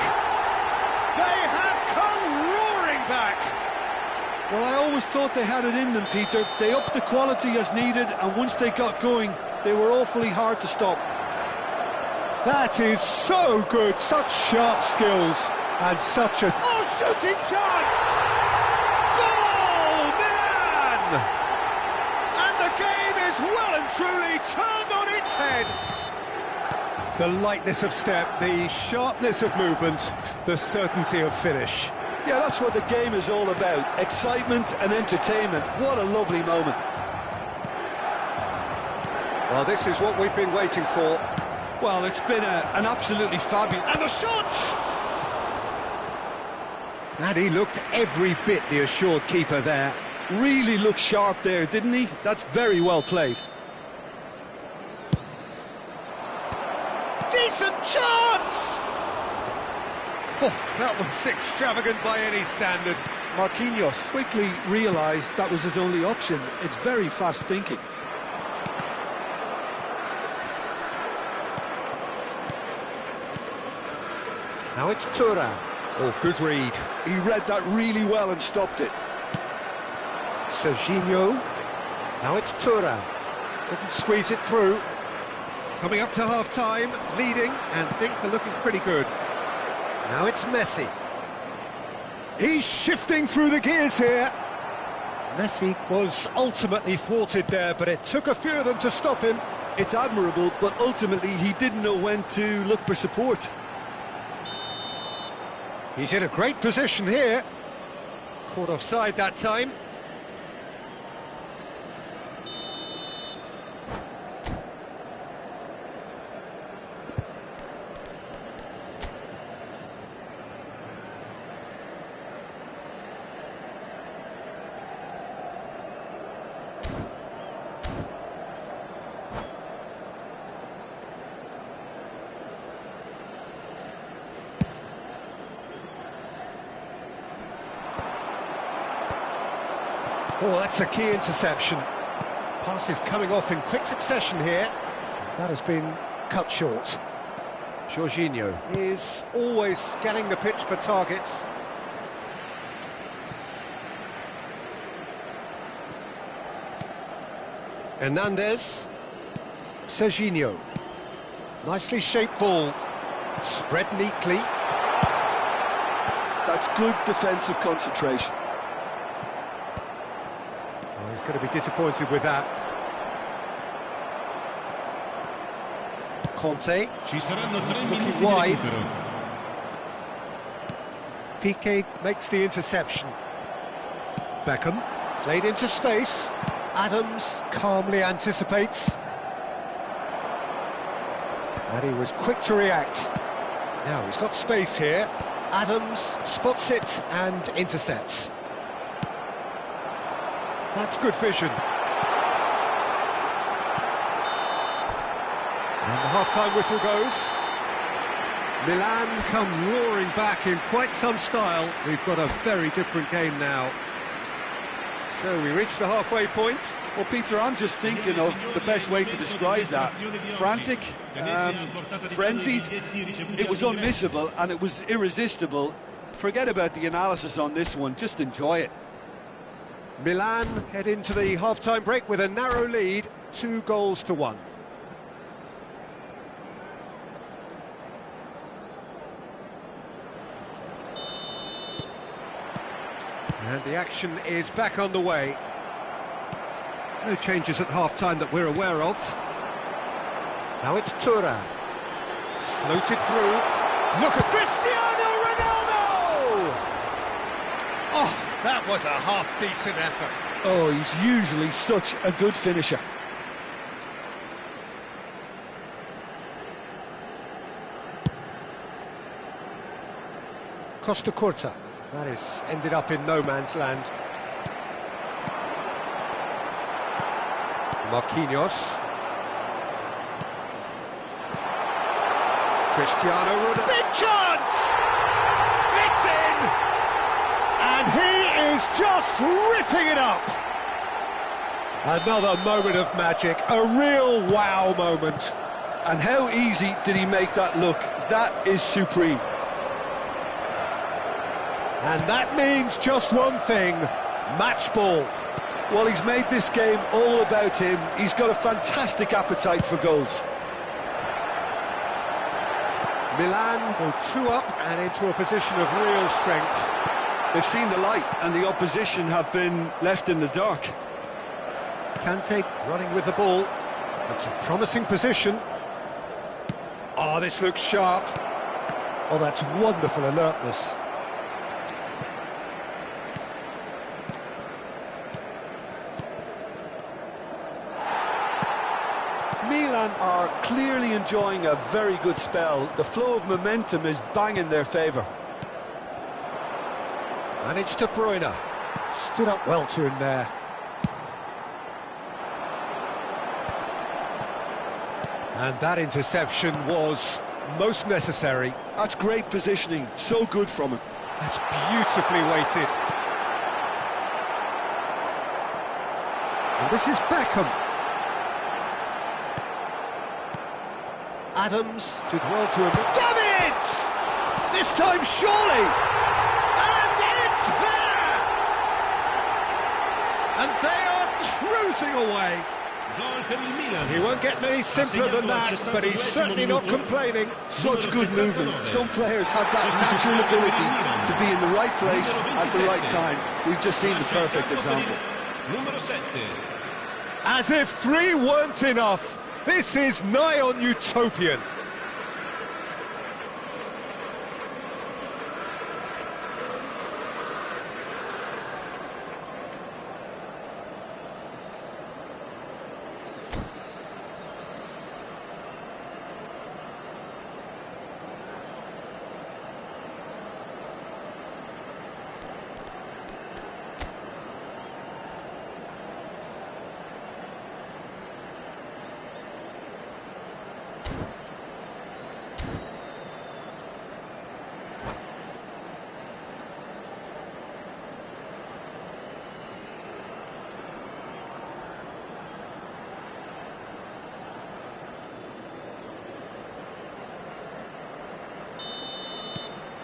They have come roaring back! Well, I always thought they had it in them, Peter. They upped the quality as needed, and once they got going, they were awfully hard to stop. That is so good, such sharp skills, and such a... Oh, shooting chance! Goal, Milan! And the game is well and truly turned on its head. The lightness of step, the sharpness of movement, the certainty of finish. Yeah, that's what the game is all about. Excitement and entertainment. What a lovely moment. Well, this is what we've been waiting for. Well, it's been an absolutely fabulous... And the shot! And he looked every bit the assured keeper there. Really looked sharp there, didn't he? That's very well played. Decent chance! Oh, that was extravagant by any standard. Marquinhos quickly realised that was his only option. It's very fast thinking. Now it's Thuram. Oh, good read. He read that really well and stopped it. Serginho. Now it's Thuram. Couldn't squeeze it through. Coming up to half-time, leading, and things are looking pretty good. Now it's Messi. He's shifting through the gears here. Messi was ultimately thwarted there, but it took a few of them to stop him. It's admirable, but ultimately he didn't know when to look for support. He's in a great position here. Caught offside that time. Oh, that's a key interception. Pass is coming off in quick succession here. That has been cut short. Jorginho is always scanning the pitch for targets. Hernandez. Serginho. Nicely shaped ball. Spread neatly. That's good defensive concentration. He's going to be disappointed with that. Conte. Ci saranno 3 Looking minuti di wide. recupero. Piqué makes the interception. Beckham played into space. Adams calmly anticipates. And he was quick to react. Now he's got space here. Adams spots it and intercepts. That's good vision. And the half-time whistle goes. Milan come roaring back in quite some style. We've got a very different game now. So we reach the halfway point. Well, Peter, I'm just thinking of the best way to describe that. Frantic, frenzied. It was unmissable and it was irresistible. Forget about the analysis on this one, just enjoy it. Milan head into the half-time break with a narrow lead, 2-1. And the action is back on the way. No changes at half-time that we're aware of. Now it's Thuram. Floated through. Look at Cristiano Ronaldo! Oh, that was a half-decent effort. Oh, he's usually such a good finisher. Costa Curta. That is ended up in no man's land. Marquinhos. Cristiano Ronaldo. Big chance! It's in! And he is just ripping it up! Another moment of magic, a real wow moment. And how easy did he make that look? That is supreme. And that means just one thing, match ball. Well, he's made this game all about him. He's got a fantastic appetite for goals. Milan go 2 up and into a position of real strength. They've seen the light and the opposition have been left in the dark. Kante running with the ball. It's a promising position. Oh, this looks sharp. Oh, that's wonderful alertness. Milan are clearly enjoying a very good spell. The flow of momentum is bang in their favour. And it's De Bruyne. Stood up well to him there. And that interception was most necessary. That's great positioning, so good from him. That's beautifully weighted. And this is Beckham. Adams did well to him. Davids! This time surely! And it's there! And they are cruising away. He won't get many simpler than that, but he's certainly not complaining. Such good movement. Some players have that natural ability to be in the right place at the right time. We've just seen the perfect example. As if 3 weren't enough, this is nigh on utopian.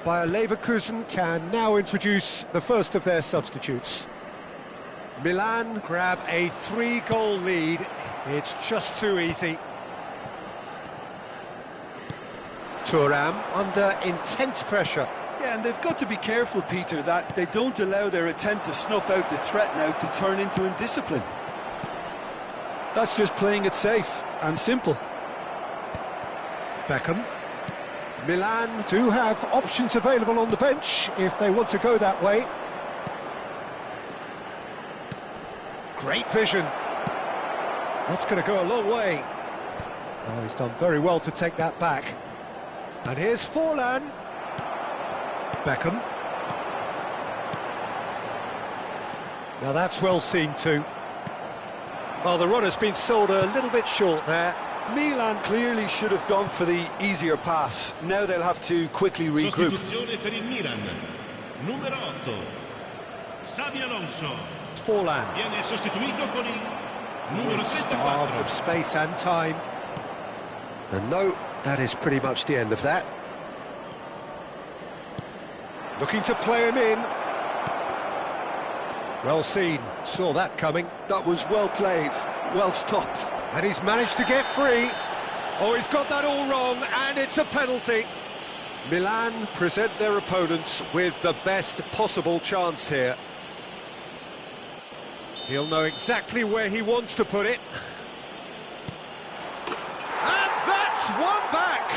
Bayer Leverkusen can now introduce the first of their substitutes. Milan grab a 3-goal lead. It's just too easy. Thuram under intense pressure. Yeah, and they've got to be careful, Peter, that they don't allow their attempt to snuff out the threat now to turn into indiscipline. That's just playing it safe and simple. Beckham. Milan do have options available on the bench if they want to go that way. Great vision. That's going to go a long way. Oh, he's done very well to take that back. And here's Forlan. Beckham. Now that's well seen too. Well, the run has been sold a little bit short there. Milan clearly should have gone for the easier pass. Now they'll have to quickly regroup. Per il Milan. Numero 8. Xabi Alonso. Forlan. Viene sostituito con il numero Starved 34. of space and time. And no, that is pretty much the end of that. Looking to play him in. Well seen, saw that coming. That was well played, well stopped. And he's managed to get free. Oh, he's got that all wrong, and it's a penalty. Milan present their opponents with the best possible chance here. He'll know exactly where he wants to put it. And that's one back!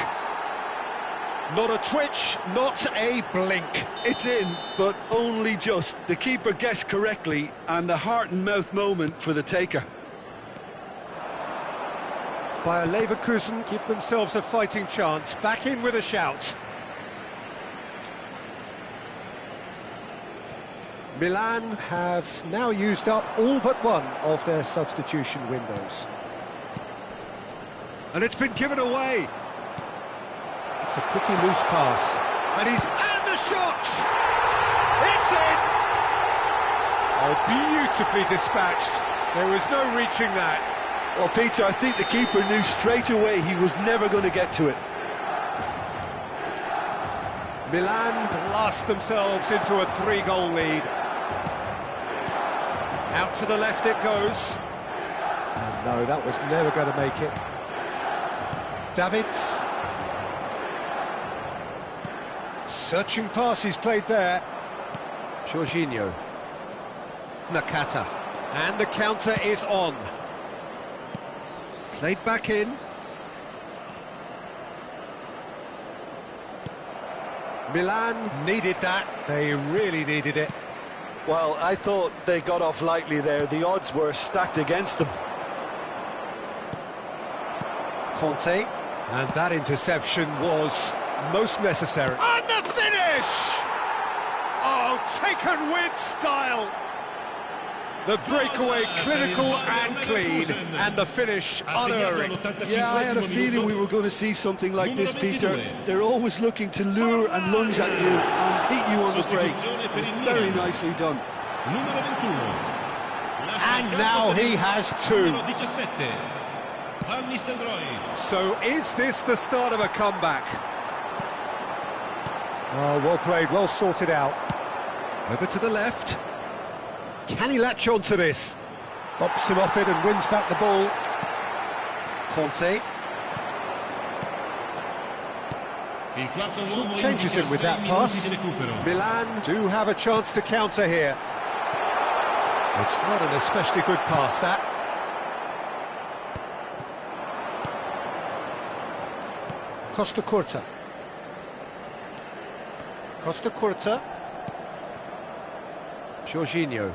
Not a twitch, not a blink. It's in, but only just. The keeper guessed correctly, and a heart and mouth moment for the taker. Bayer Leverkusen give themselves a fighting chance. Back in with a shout. Milan have now used up all but one of their substitution windows. And it's been given away. It's a pretty loose pass. And and the shot! It's in! Oh, beautifully dispatched. There was no reaching that. Well, Peter, I think the keeper knew straight away he was never going to get to it. Milan blast themselves into a 3-goal lead. Out to the left it goes. And no, that was never going to make it. Davids. Searching pass he's played there. Jorginho. Nakata. And the counter is on. Played back in. Milan needed that. They really needed it. Well, I thought they got off lightly there. The odds were stacked against them. Conte. And that interception was most necessary. And the finish! Oh, taken with style! The breakaway clinical and clean, and the finish unerring. Yeah, I had a feeling we were going to see something like this, Peter. They're always looking to lure and lunge at you and hit you on the break. It's very nicely done. And now he has two. So is this the start of a comeback? Oh, well played, well sorted out. Over to the left. Can he latch on to this? Bops him off it and wins back the ball. Conte. Changes him with that pass. Milan do have a chance to counter here. It's not an especially good pass, that. Costa Curta. Costa Curta. Jorginho.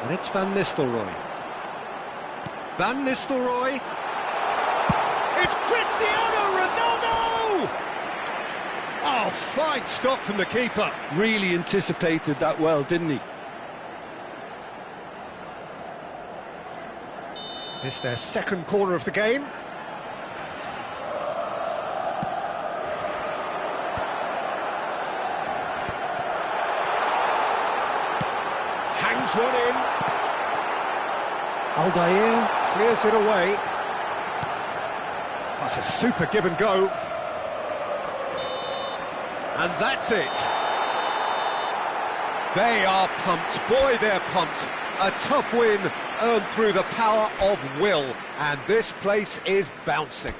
And it's Van Nistelrooy. Van Nistelrooy. It's Cristiano Ronaldo! Oh, fine stop from the keeper. Really anticipated that well, didn't he? This their second corner of the game. Hangs one in. Aldair clears it away. That's a super give and go. And that's it. They are pumped. Boy, they're pumped. A tough win earned through the power of will. And this place is bouncing.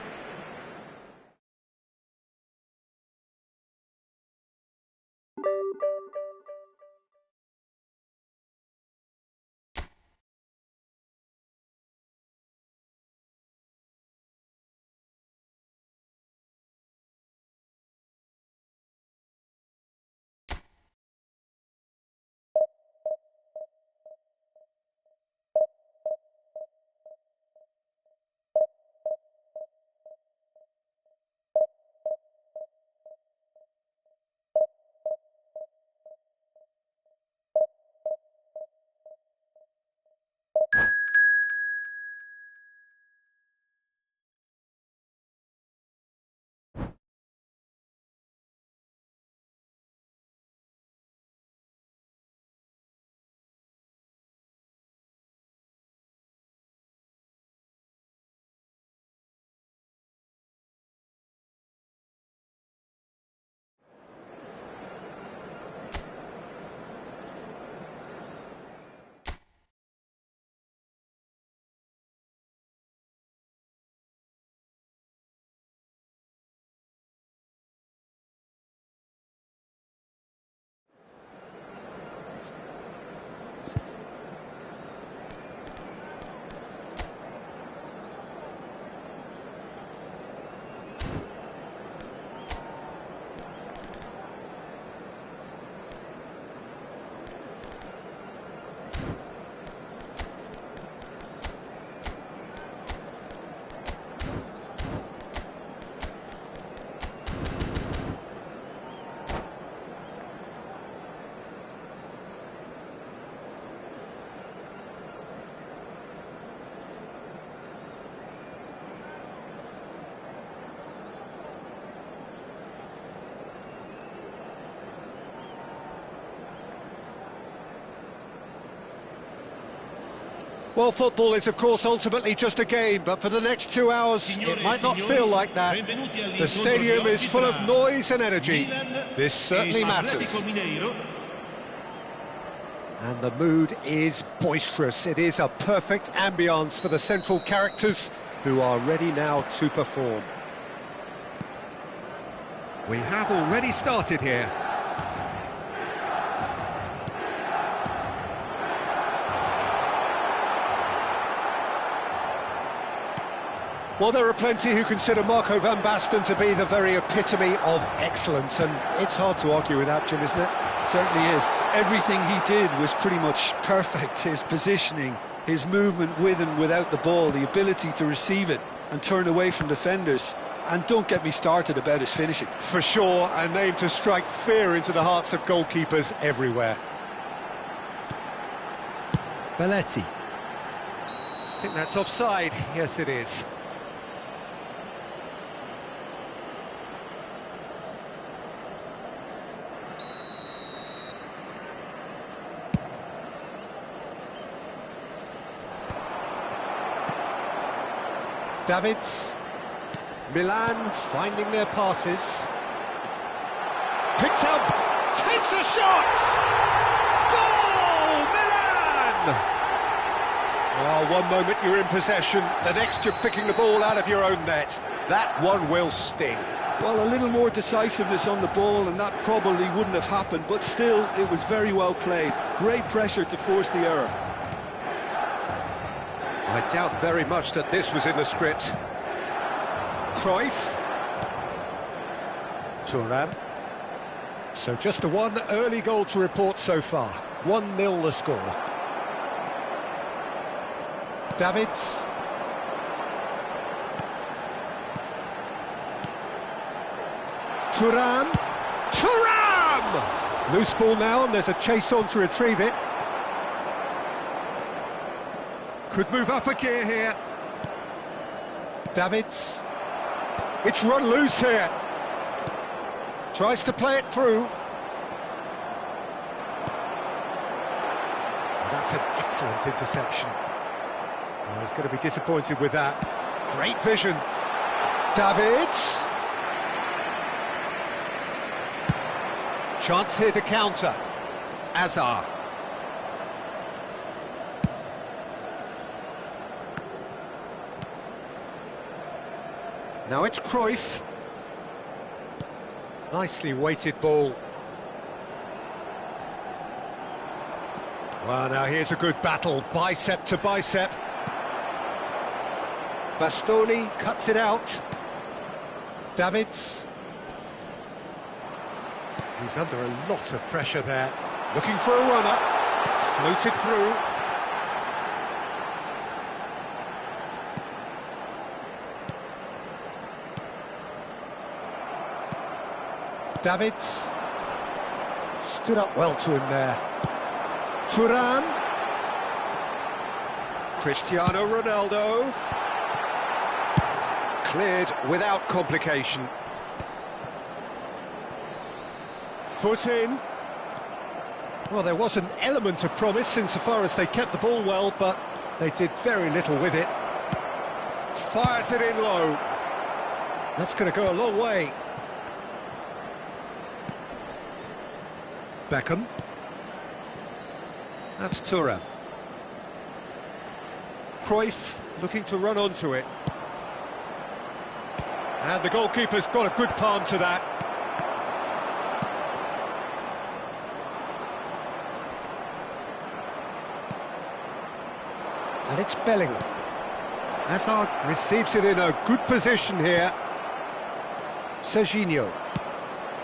Well, football is, of course, ultimately just a game, but for the next 2 hours, it might not feel like that. The stadium is full of noise and energy. This certainly matters. And the mood is boisterous. It is a perfect ambience for the central characters who are ready now to perform. We have already started here. Well, there are plenty who consider Marco van Basten to be the very epitome of excellence, and it's hard to argue with that, Jim, isn't it? Certainly is. Everything he did was pretty much perfect. His positioning, his movement with and without the ball, the ability to receive it and turn away from defenders. And don't get me started about his finishing. For sure, a name to strike fear into the hearts of goalkeepers everywhere. Belletti. I think that's offside. Yes, it is. Davids. Milan finding their passes. Picks up, takes a shot! Goal! Milan! Oh, one moment you're in possession, the next you're picking the ball out of your own net. That one will sting. Well, a little more decisiveness on the ball and that probably wouldn't have happened, but still, it was very well played. Great pressure to force the error. I doubt very much that this was in the script. Cruyff. Thuram. So just the one early goal to report so far. 1-0 the score. Davids. Thuram. Thuram! Loose ball now, and there's a chase on to retrieve it. Could move up a gear here. Davids. It's run loose here. Tries to play it through. That's an excellent interception. Oh, he's going to be disappointed with that. Great vision. Davids. Chance here to counter. Azar. Now it's Cruyff. Nicely weighted ball. Well, now here's a good battle, bicep to bicep. Bastoni cuts it out. Davids. He's under a lot of pressure there. Looking for a runner. Floated through. Davids stood up well to him there. Thuram. Cristiano Ronaldo. Cleared without complication. Foot in. Well, there was an element of promise insofar as they kept the ball well, but they did very little with it. Fires it in low. That's going to go a long way. Beckham. That's Thuram. Cruyff looking to run onto it. And the goalkeeper's got a good palm to that. And it's Bellingham. Hazard receives it in a good position here. Serginho.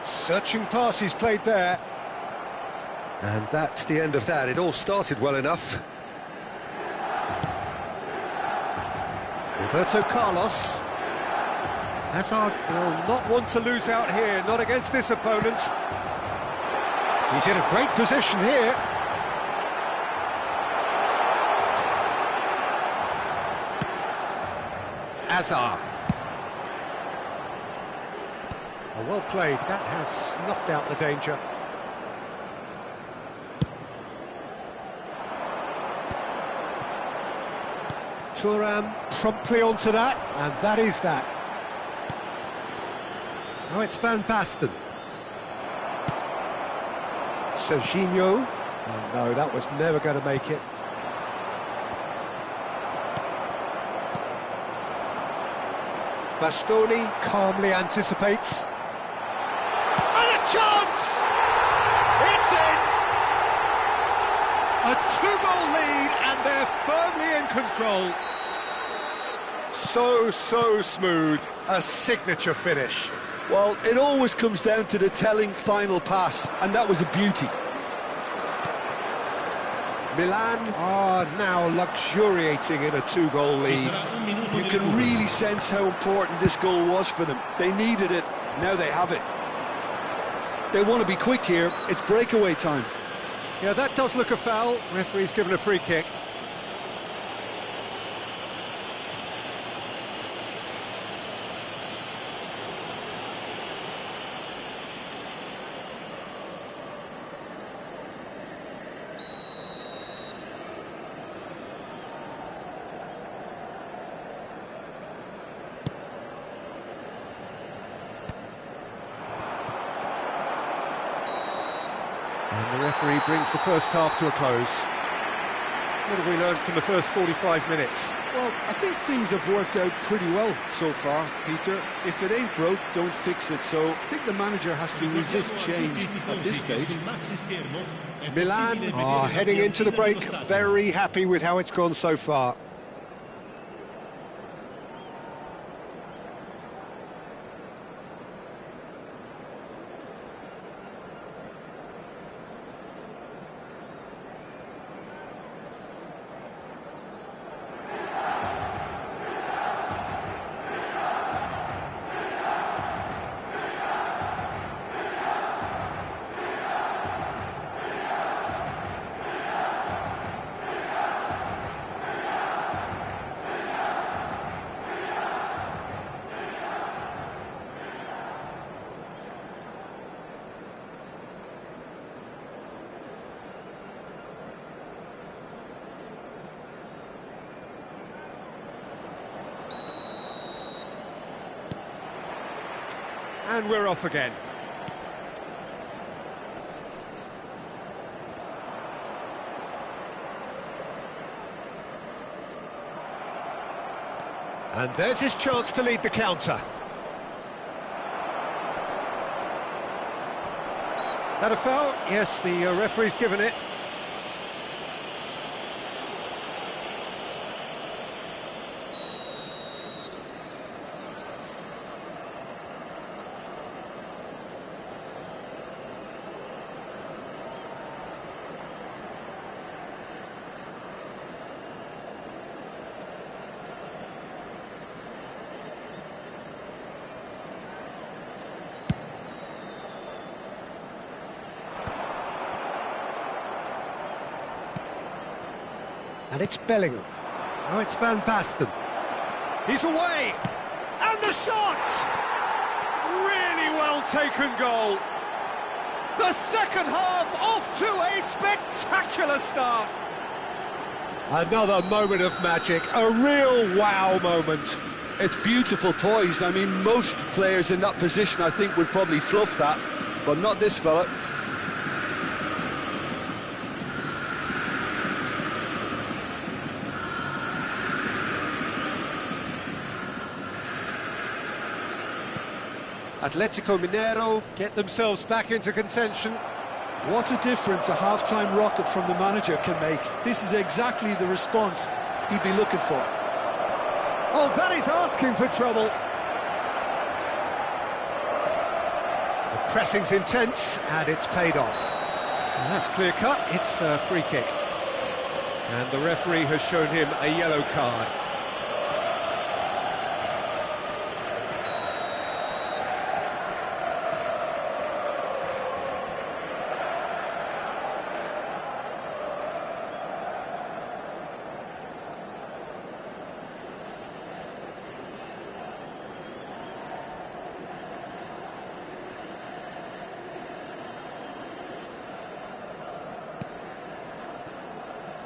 Searching pass he's played there. And that's the end of that. It all started well enough. Roberto Carlos. Hazard will not want to lose out here, not against this opponent. He's in a great position here. Azar. Oh, well played. That has snuffed out the danger. Thuram promptly onto that, and that is that. Now it's Van Basten. Serginho. Oh no, that was never going to make it. Bastoni calmly anticipates. chance! It's in! A two-goal lead, and they're firmly in control. So smooth, a signature finish. Well, it always comes down to the telling final pass, and that was a beauty. Milan are now luxuriating in a two-goal lead. You can really sense how important this goal was for them. They needed it, now they have it. They want to be quick here, it's breakaway time. Yeah, that does look a foul. Referee's given a free kick. And the referee brings the first half to a close. What have we learned from the first 45 minutes? Well, I think things have worked out pretty well so far, Peter. If it ain't broke, don't fix it. So I think the manager has to resist change at this stage. Milan are heading into the break, very happy with how it's gone so far. And we're off again. And there's his chance to lead the counter. That a foul? Yes, the referee's given it. And it's Bellingham. Now it's Van Basten. He's away! And the shot! Really well taken goal. The second half off to a spectacular start. Another moment of magic, a real wow moment. It's beautiful poise. I mean, most players in that position, I think, would probably fluff that, but not this fella. Atletico Mineiro get themselves back into contention. What a difference a half-time rocket from the manager can make. This is exactly the response he'd be looking for. Oh, that is asking for trouble. The pressing's intense, and it's paid off. And that's clear-cut, it's a free kick. And the referee has shown him a yellow card.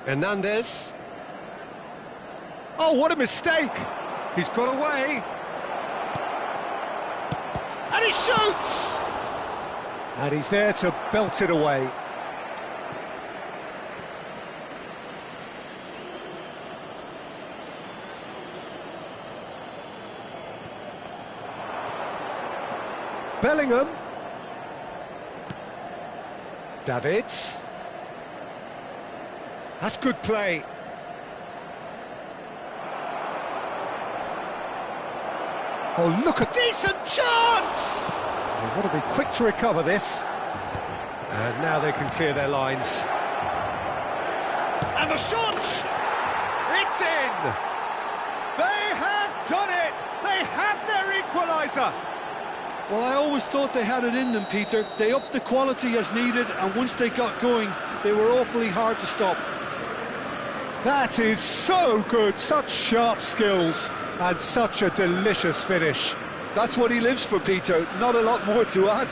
Hernandez. Oh, what a mistake! He's got away. And he shoots! And he's there to belt it away. Bellingham. Davids. That's good play. Oh, look at... Decent chance! They want to be quick to recover this. And now they can clear their lines. And the shot! It's in! They have done it! They have their equaliser! Well, I always thought they had it in them, Peter. They upped the quality as needed, and once they got going, they were awfully hard to stop. That is so good, such sharp skills, and such a delicious finish. That's what he lives for, Peter. Not a lot more to add.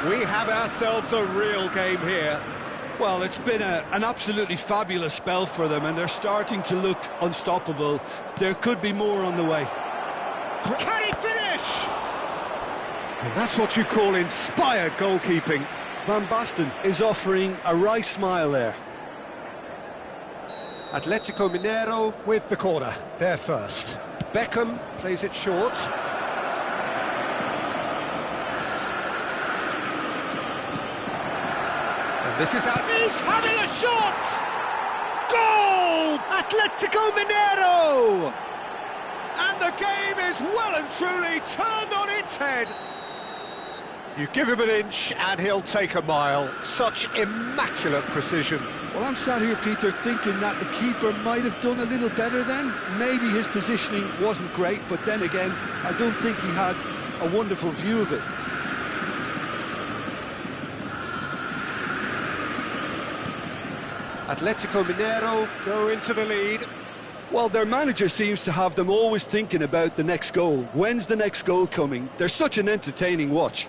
We have ourselves a real game here. Well, it's been an absolutely fabulous spell for them, and they're starting to look unstoppable. There could be more on the way. Can he finish? And that's what you call inspired goalkeeping. Van Basten is offering a wry smile there. Atletico Mineiro with the corner, they're first. Beckham plays it short. And this is how he's having a shot! Goal! Atletico Mineiro! And the game is well and truly turned on its head. You give him an inch and he'll take a mile. Such immaculate precision. Well, I'm sat here, Peter, thinking that the keeper might have done a little better then. Maybe his positioning wasn't great, but then again, I don't think he had a wonderful view of it. Atletico Mineiro go into the lead. Well, their manager seems to have them always thinking about the next goal. When's the next goal coming? They're such an entertaining watch.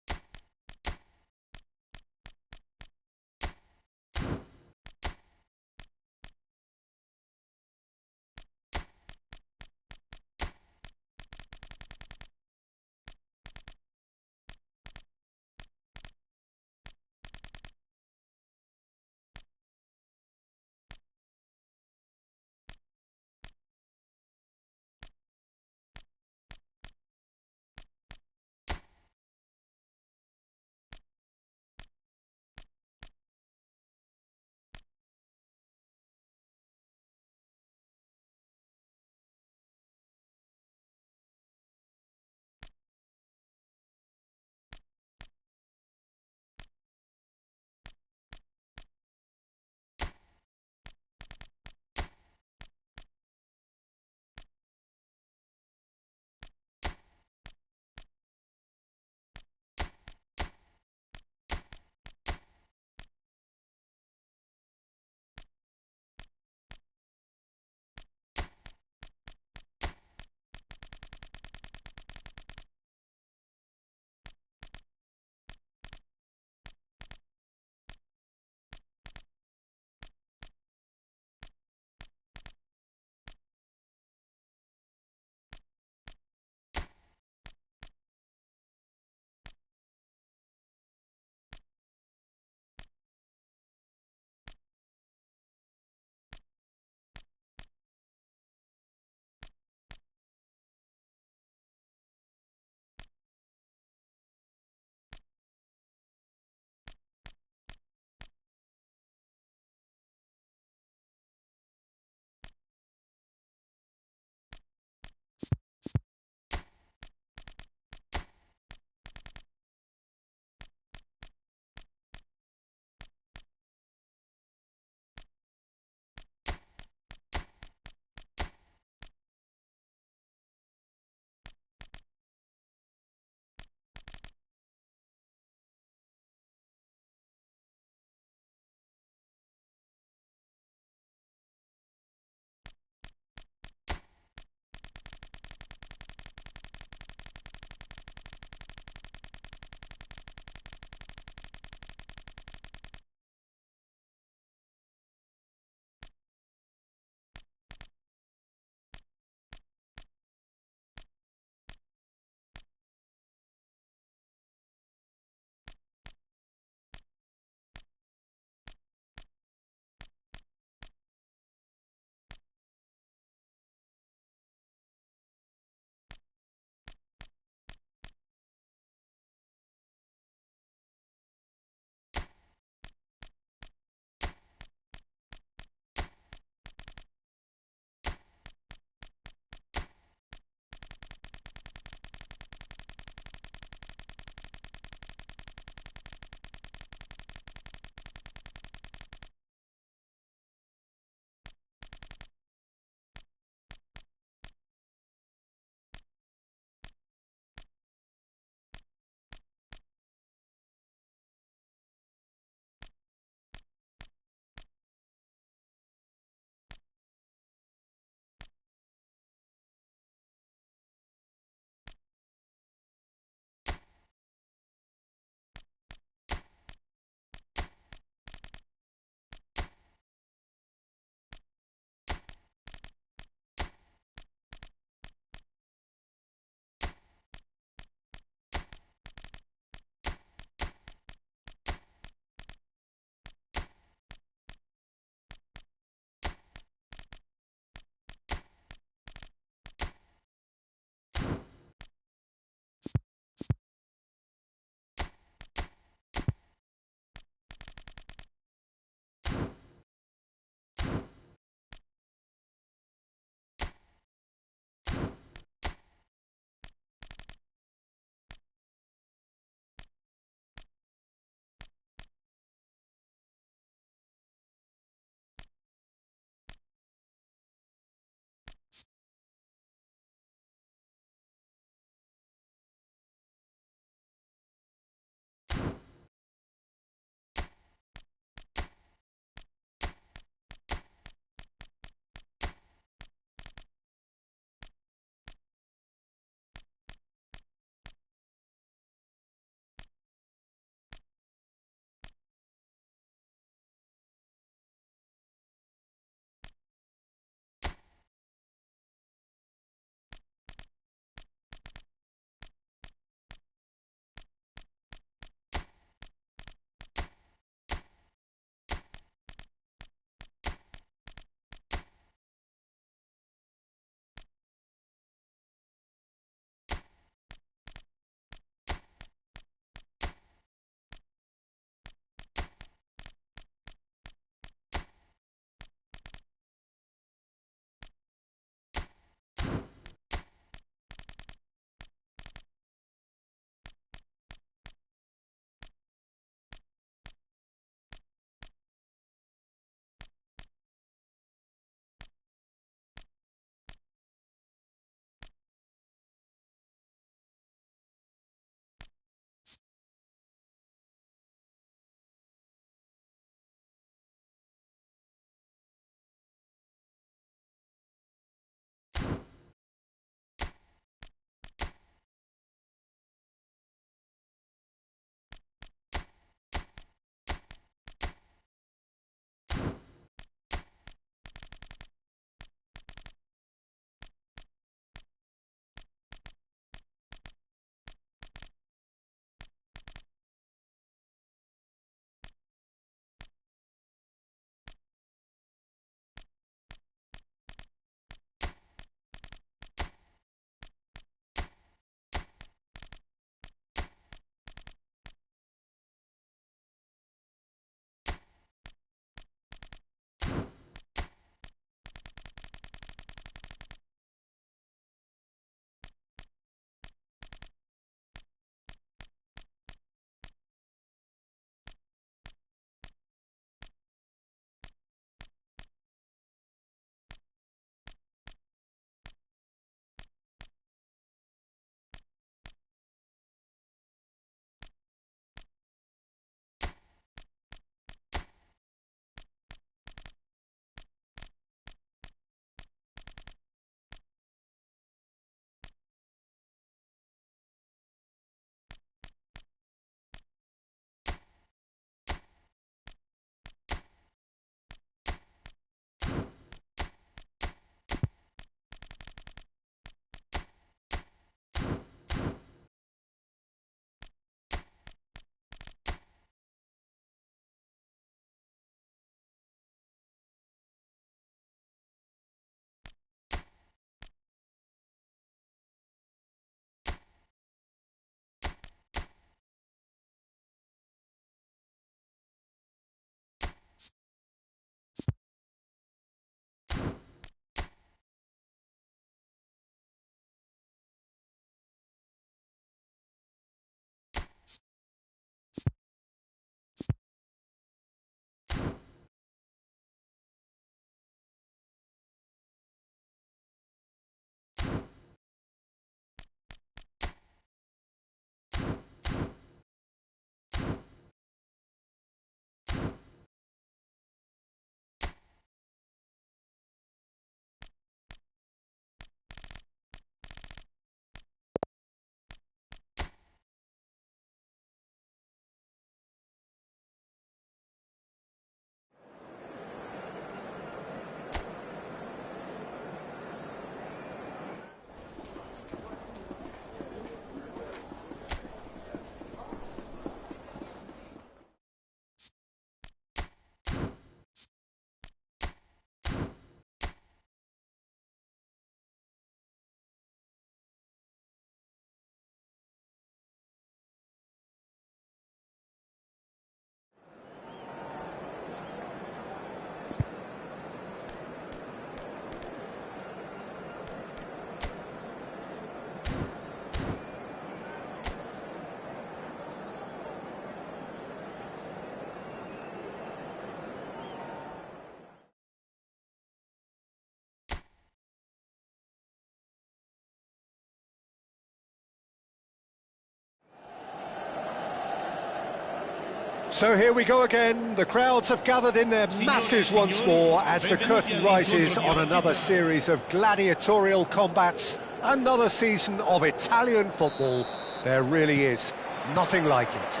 So here we go again. The crowds have gathered in their masses once more as the curtain rises on another series of gladiatorial combats, another season of Italian football. There really is nothing like it.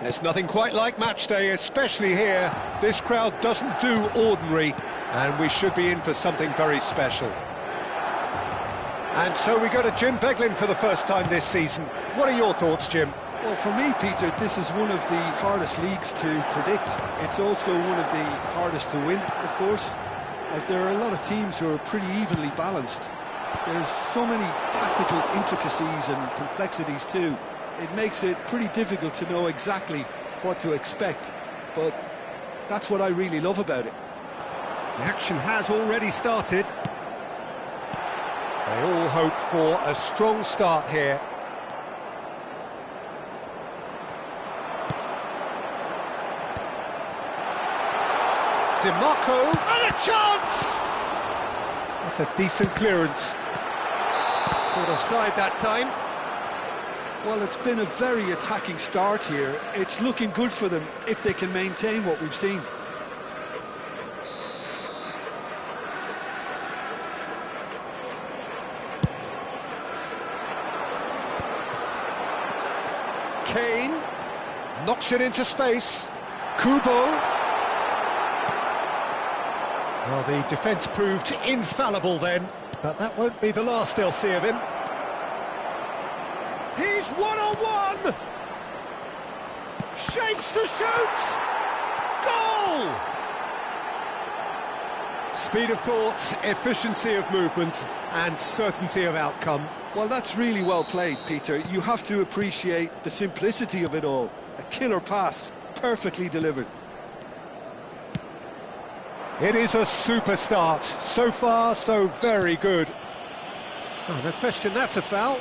There's nothing quite like match day, especially here. This crowd doesn't do ordinary, and we should be in for something very special. And so we go to Jim Beglin for the first time this season. What are your thoughts, Jim? Well, for me, Peter, this is one of the hardest leagues to predict. It's also one of the hardest to win, of course, as there are a lot of teams who are pretty evenly balanced. There's so many tactical intricacies and complexities too. It makes it pretty difficult to know exactly what to expect, but that's what I really love about it. The action has already started. They all hope for a strong start here. DiMarco, and a chance! That's a decent clearance. Caught offside that time. Well, it's been a very attacking start here. It's looking good for them if they can maintain what we've seen. Kane knocks it into space. Kubo. Well, the defence proved infallible then, but that won't be the last they'll see of him. He's one-on-one! Shapes to shoot! Goal! Speed of thought, efficiency of movement, and certainty of outcome. Well, that's really well played, Peter. You have to appreciate the simplicity of it all. A killer pass, perfectly delivered. It is a super start. So far, so very good. Oh, no question, that's a foul.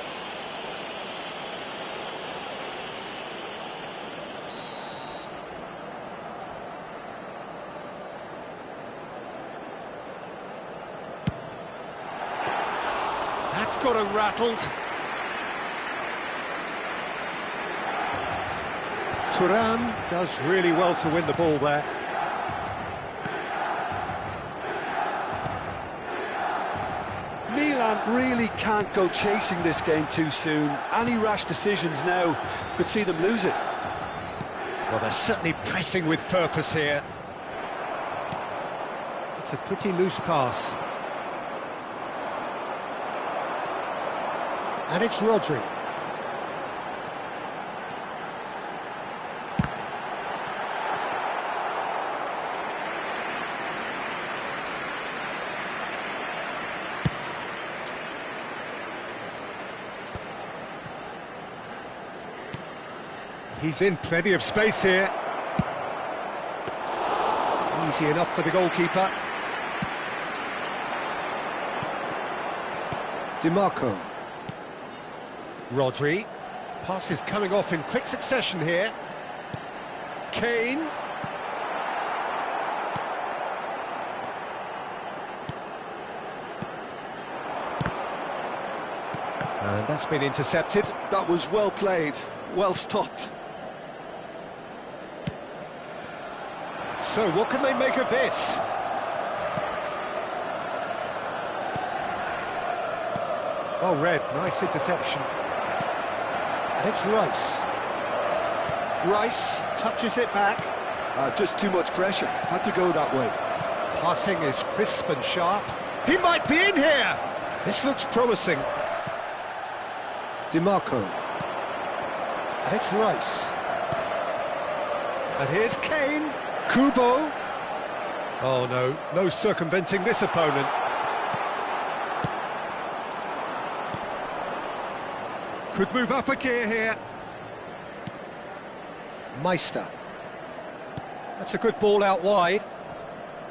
That's got him rattled. Turan does really well to win the ball there. Milan really can't go chasing this game too soon. Any rash decisions now could see them lose it. Well, they're certainly pressing with purpose here. It's a pretty loose pass. And it's Rodri. He's in plenty of space here. Easy enough for the goalkeeper. DiMarco. Rodri. Pass is coming off in quick succession here. Kane. And that's been intercepted. That was well played, well stopped. So what can they make of this? Well read, nice interception. And it's Rice. Rice touches it back. Just too much pressure, had to go that way. Passing is crisp and sharp. He might be in here! This looks promising. DiMarco. And it's Rice. And here's Kane. Kubo. Oh no, no circumventing this opponent. Could move up a gear here. Meister. That's a good ball out wide.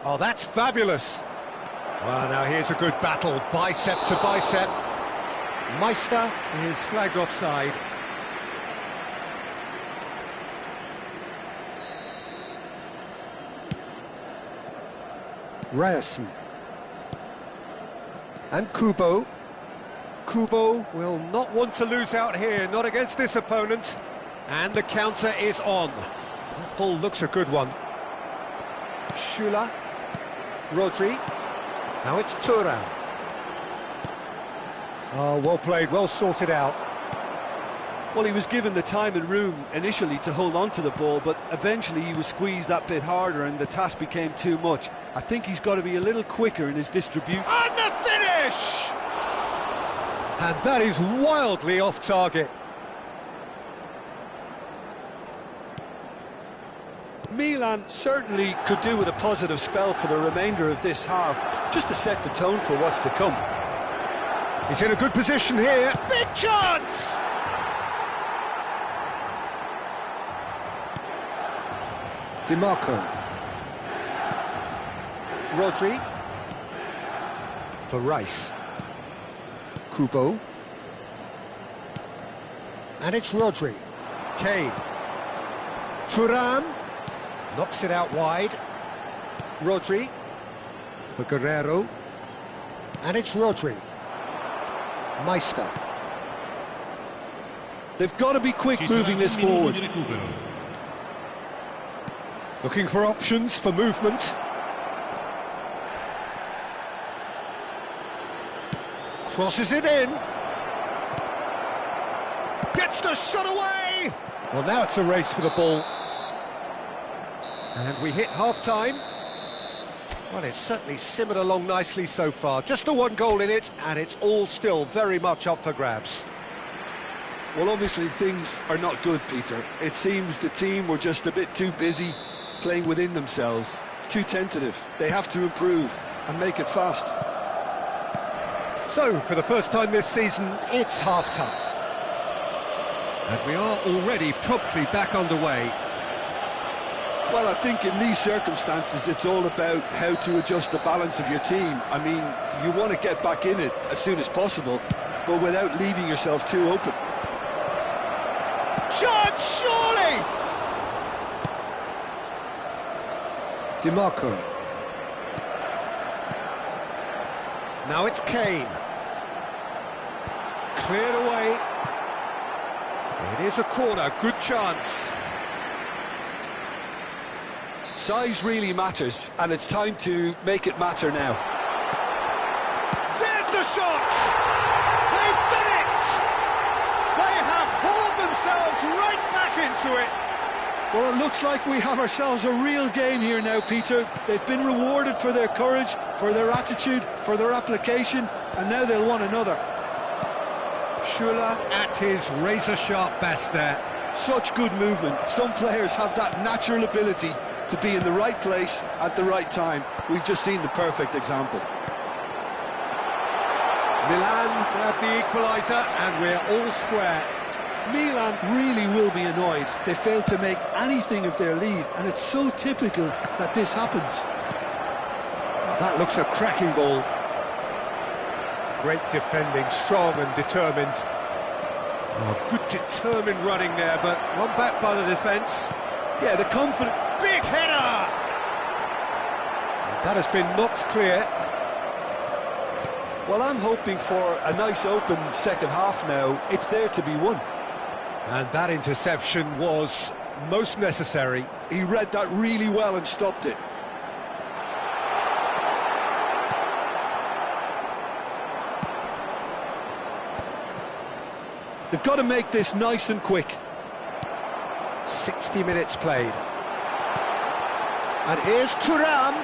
Oh, that's fabulous. Well, now here's a good battle, bicep to bicep. Meister is flagged offside. Ryerson. And Kubo will not want to lose out here, not against this opponent. And the counter is on. That ball looks a good one. Shula. Rodri. Now it's Thuram. Oh, well played, well sorted out. Well, he was given the time and room initially to hold on to the ball, but eventually he was squeezed that bit harder and the task became too much. I think he's got to be a little quicker in his distribution. And the finish! And that is wildly off target. Milan certainly could do with a positive spell for the remainder of this half, just to set the tone for what's to come. He's in a good position here. Big chance! DiMarco. Rodri. For Rice. Kubo. And it's Rodri. Kane. Thuram. Knocks it out wide. Rodri. For Guerrero. And it's Rodri. Meister. They've got to be quick moving this forward. Looking for options for movement. Crosses it in. Gets the shot away! Well, now it's a race for the ball. And we hit half-time. Well, it's certainly simmered along nicely so far. Just the one goal in it, and it's all still very much up for grabs. Well, obviously things are not good, Peter. It seems the team were just a bit too busy playing within themselves, too tentative. They have to improve and make it fast. So, for the first time this season, it's half-time. And we are already promptly back underway. Well, I think in these circumstances, it's all about how to adjust the balance of your team. I mean, you want to get back in it as soon as possible, but without leaving yourself too open. Shot, surely! DiMarco. Now it's Kane. Cleared away. It is a corner, good chance. Size really matters, and it's time to make it matter now. There's the shot! They've done it! They have hauled themselves right back into it! Well, it looks like we have ourselves a real game here now, Peter. They've been rewarded for their courage, for their attitude, for their application, and now they'll want another. Shula at his razor-sharp best there. Such good movement. Some players have that natural ability to be in the right place at the right time. We've just seen the perfect example. Milan grab the equaliser, and we're all square. Milan really will be annoyed. They failed to make anything of their lead, and it's so typical that this happens. That looks a cracking ball. Great defending, strong and determined. Oh, good determined running there, but one back by the defence. Yeah, the confident... Big header! That has been knocked clear. Well, I'm hoping for a nice open second half now. It's there to be won. And that interception was most necessary. He read that really well and stopped it. They've got to make this nice and quick. 60 minutes played. And here's Thuram.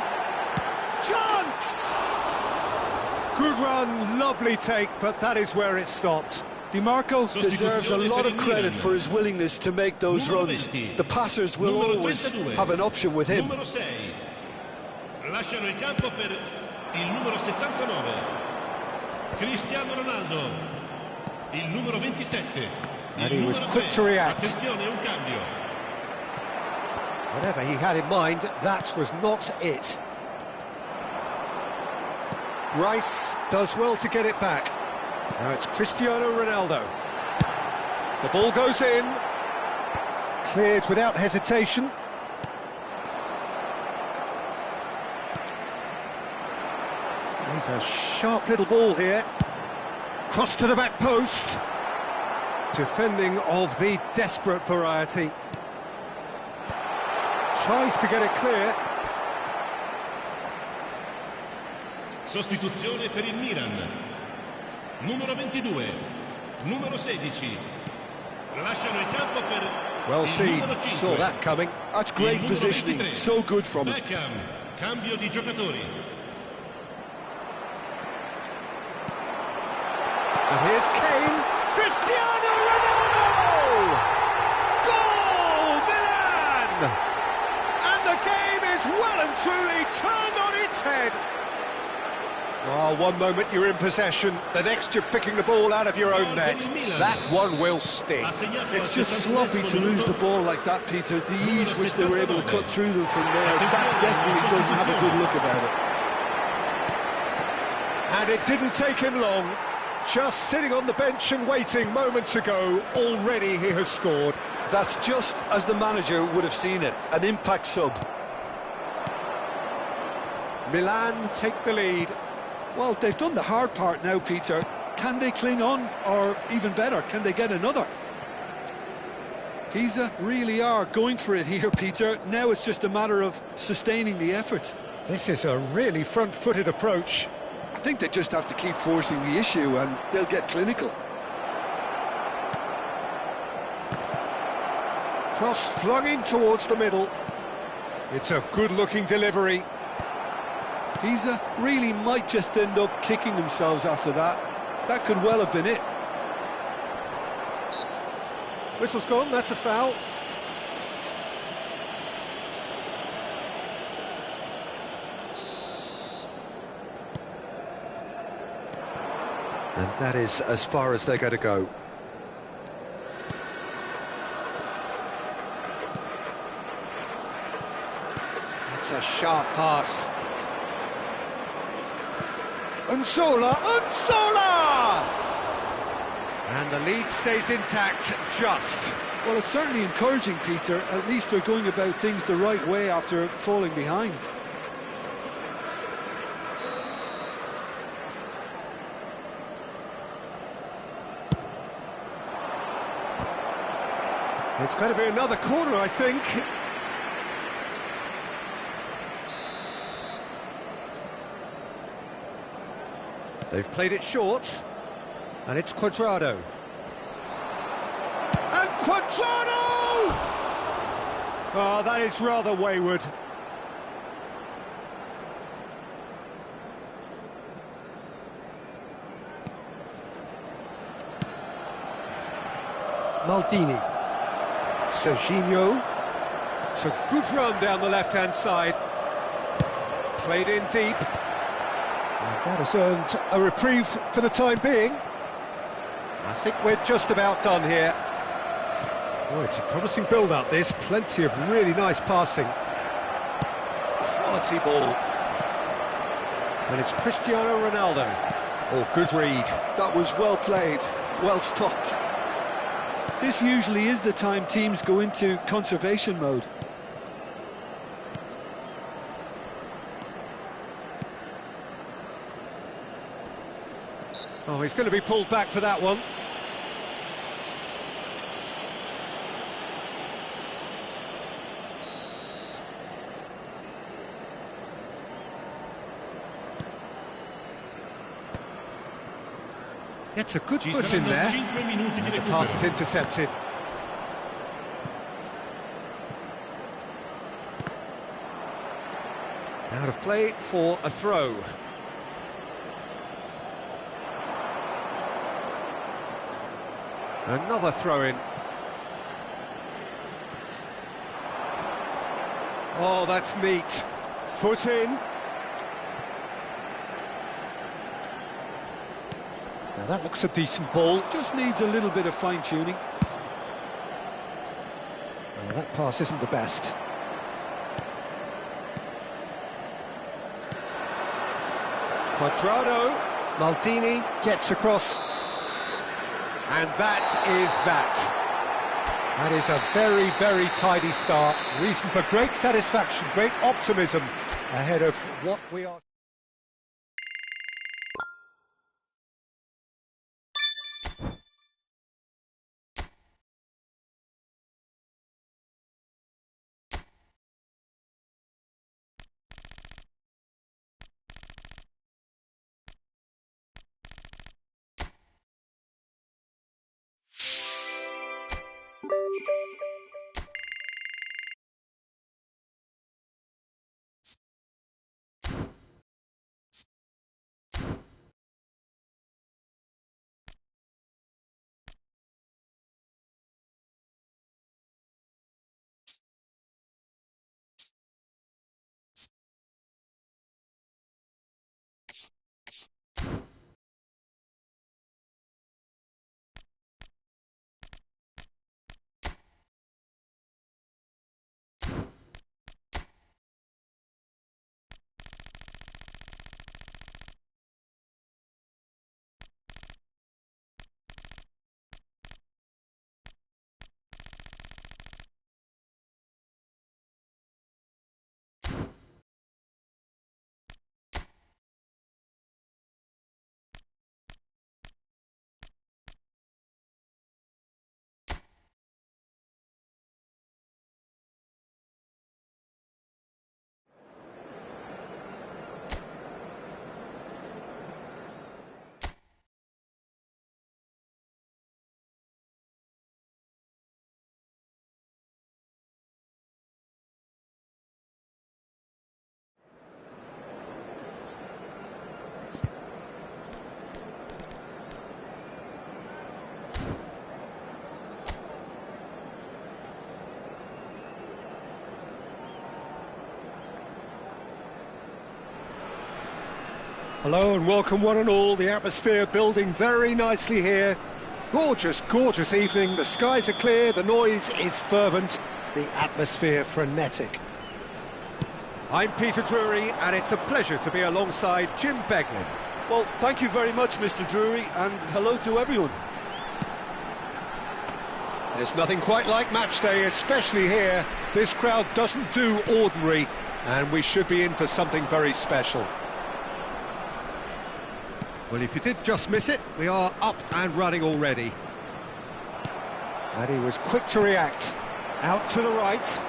Chance! Good run, lovely take, but that is where it stopped. DiMarco deserves a lot of credit for his willingness to make those runs. The passers will always have an option with him. Lasciano il campo per il numero 79. Cristiano Ronaldo. Il numero 27. And he was quick to react. Attenzione, un cambio. Whatever he had in mind, that was not it. Rice does well to get it back. Now it's Cristiano Ronaldo. The ball goes in. Cleared without hesitation. He's a sharp little ball here. Cross to the back post. Defending of the desperate variety. Tries to get it clear. Sostituzione per il Milan. Numero 22, numero 16. Lasciano il campo per Well il seen, numero 5. saw that coming. That's great Il numero positioning, 23. so good from him. Beckham, cambio di giocatori. And here's Kane. Cristiano Ronaldo! Goal, Milan! And the game is well and truly turned on its head. Well, one moment you're in possession, the next you're picking the ball out of your own net. That one will sting. It's just sloppy to lose the ball like that, Peter. The ease which they were able to cut through them from there, that definitely doesn't have a good look about it. And it didn't take him long. Just sitting on the bench and waiting moments ago, already he has scored. That's just as the manager would have seen it, an impact sub. Milan take the lead. Well, they've done the hard part now, Peter. Can they cling on, or even better, can they get another? Pisa really are going for it here, Peter. Now it's just a matter of sustaining the effort. This is a really front-footed approach. I think they just have to keep forcing the issue and they'll get clinical. Cross flung in towards the middle. It's a good-looking delivery. Pisa really might just end up kicking themselves after that. That could well have been it. Whistle's gone, that's a foul. And that is as far as they're going to go. That's a sharp pass. Unsola! And the lead stays intact, just. Well, it's certainly encouraging, Peter. At least they're going about things the right way after falling behind. It's going to be another corner, I think. They've played it short, and it's Cuadrado. And Cuadrado! Oh, that is rather wayward. Maldini. Serginho. It's a good run down the left-hand side. Played in deep. And that has earned a reprieve for the time being. I think we're just about done here. Oh, it's a promising build-up, this. Plenty of really nice passing. Quality ball. And it's Cristiano Ronaldo. Oh, good read. That was well played, well stopped. This usually is the time teams go into conservation mode. Oh, he's going to be pulled back for that one. Gets a good foot in there. And the pass is intercepted. Out of play for a throw. Another throw-in. Oh, that's neat. Foot in. Now that looks a decent ball. Just needs a little bit of fine-tuning. Oh, that pass isn't the best. Cuadrado. Maldini gets across. And that is that. That is a very, very tidy start. Reason for great satisfaction, great optimism ahead of what we are... Hello and welcome one and all. The atmosphere building very nicely here. Gorgeous, gorgeous evening. The skies are clear, the noise is fervent, the atmosphere frenetic. I'm Peter Drury and it's a pleasure to be alongside Jim Beglin. Well, thank you very much, Mr. Drury, and hello to everyone. There's nothing quite like match day, especially here. This crowd doesn't do ordinary, and we should be in for something very special. Well, if you did just miss it, we are up and running already. And he was quick to react. Out to the right.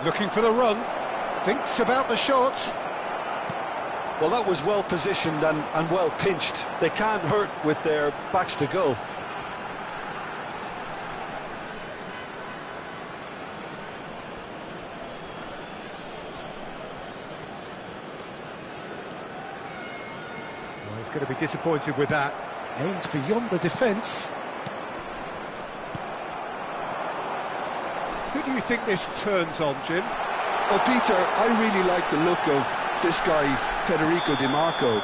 Looking for the run. Thinks about the shot. Well, that was well positioned and well pinched. They can't hurt with their backs to goal. He's going to be disappointed with that. Aimed beyond the defence. Who do you think this turns on, Jim? Well, Peter, I really like the look of this guy, Federico Di Marco.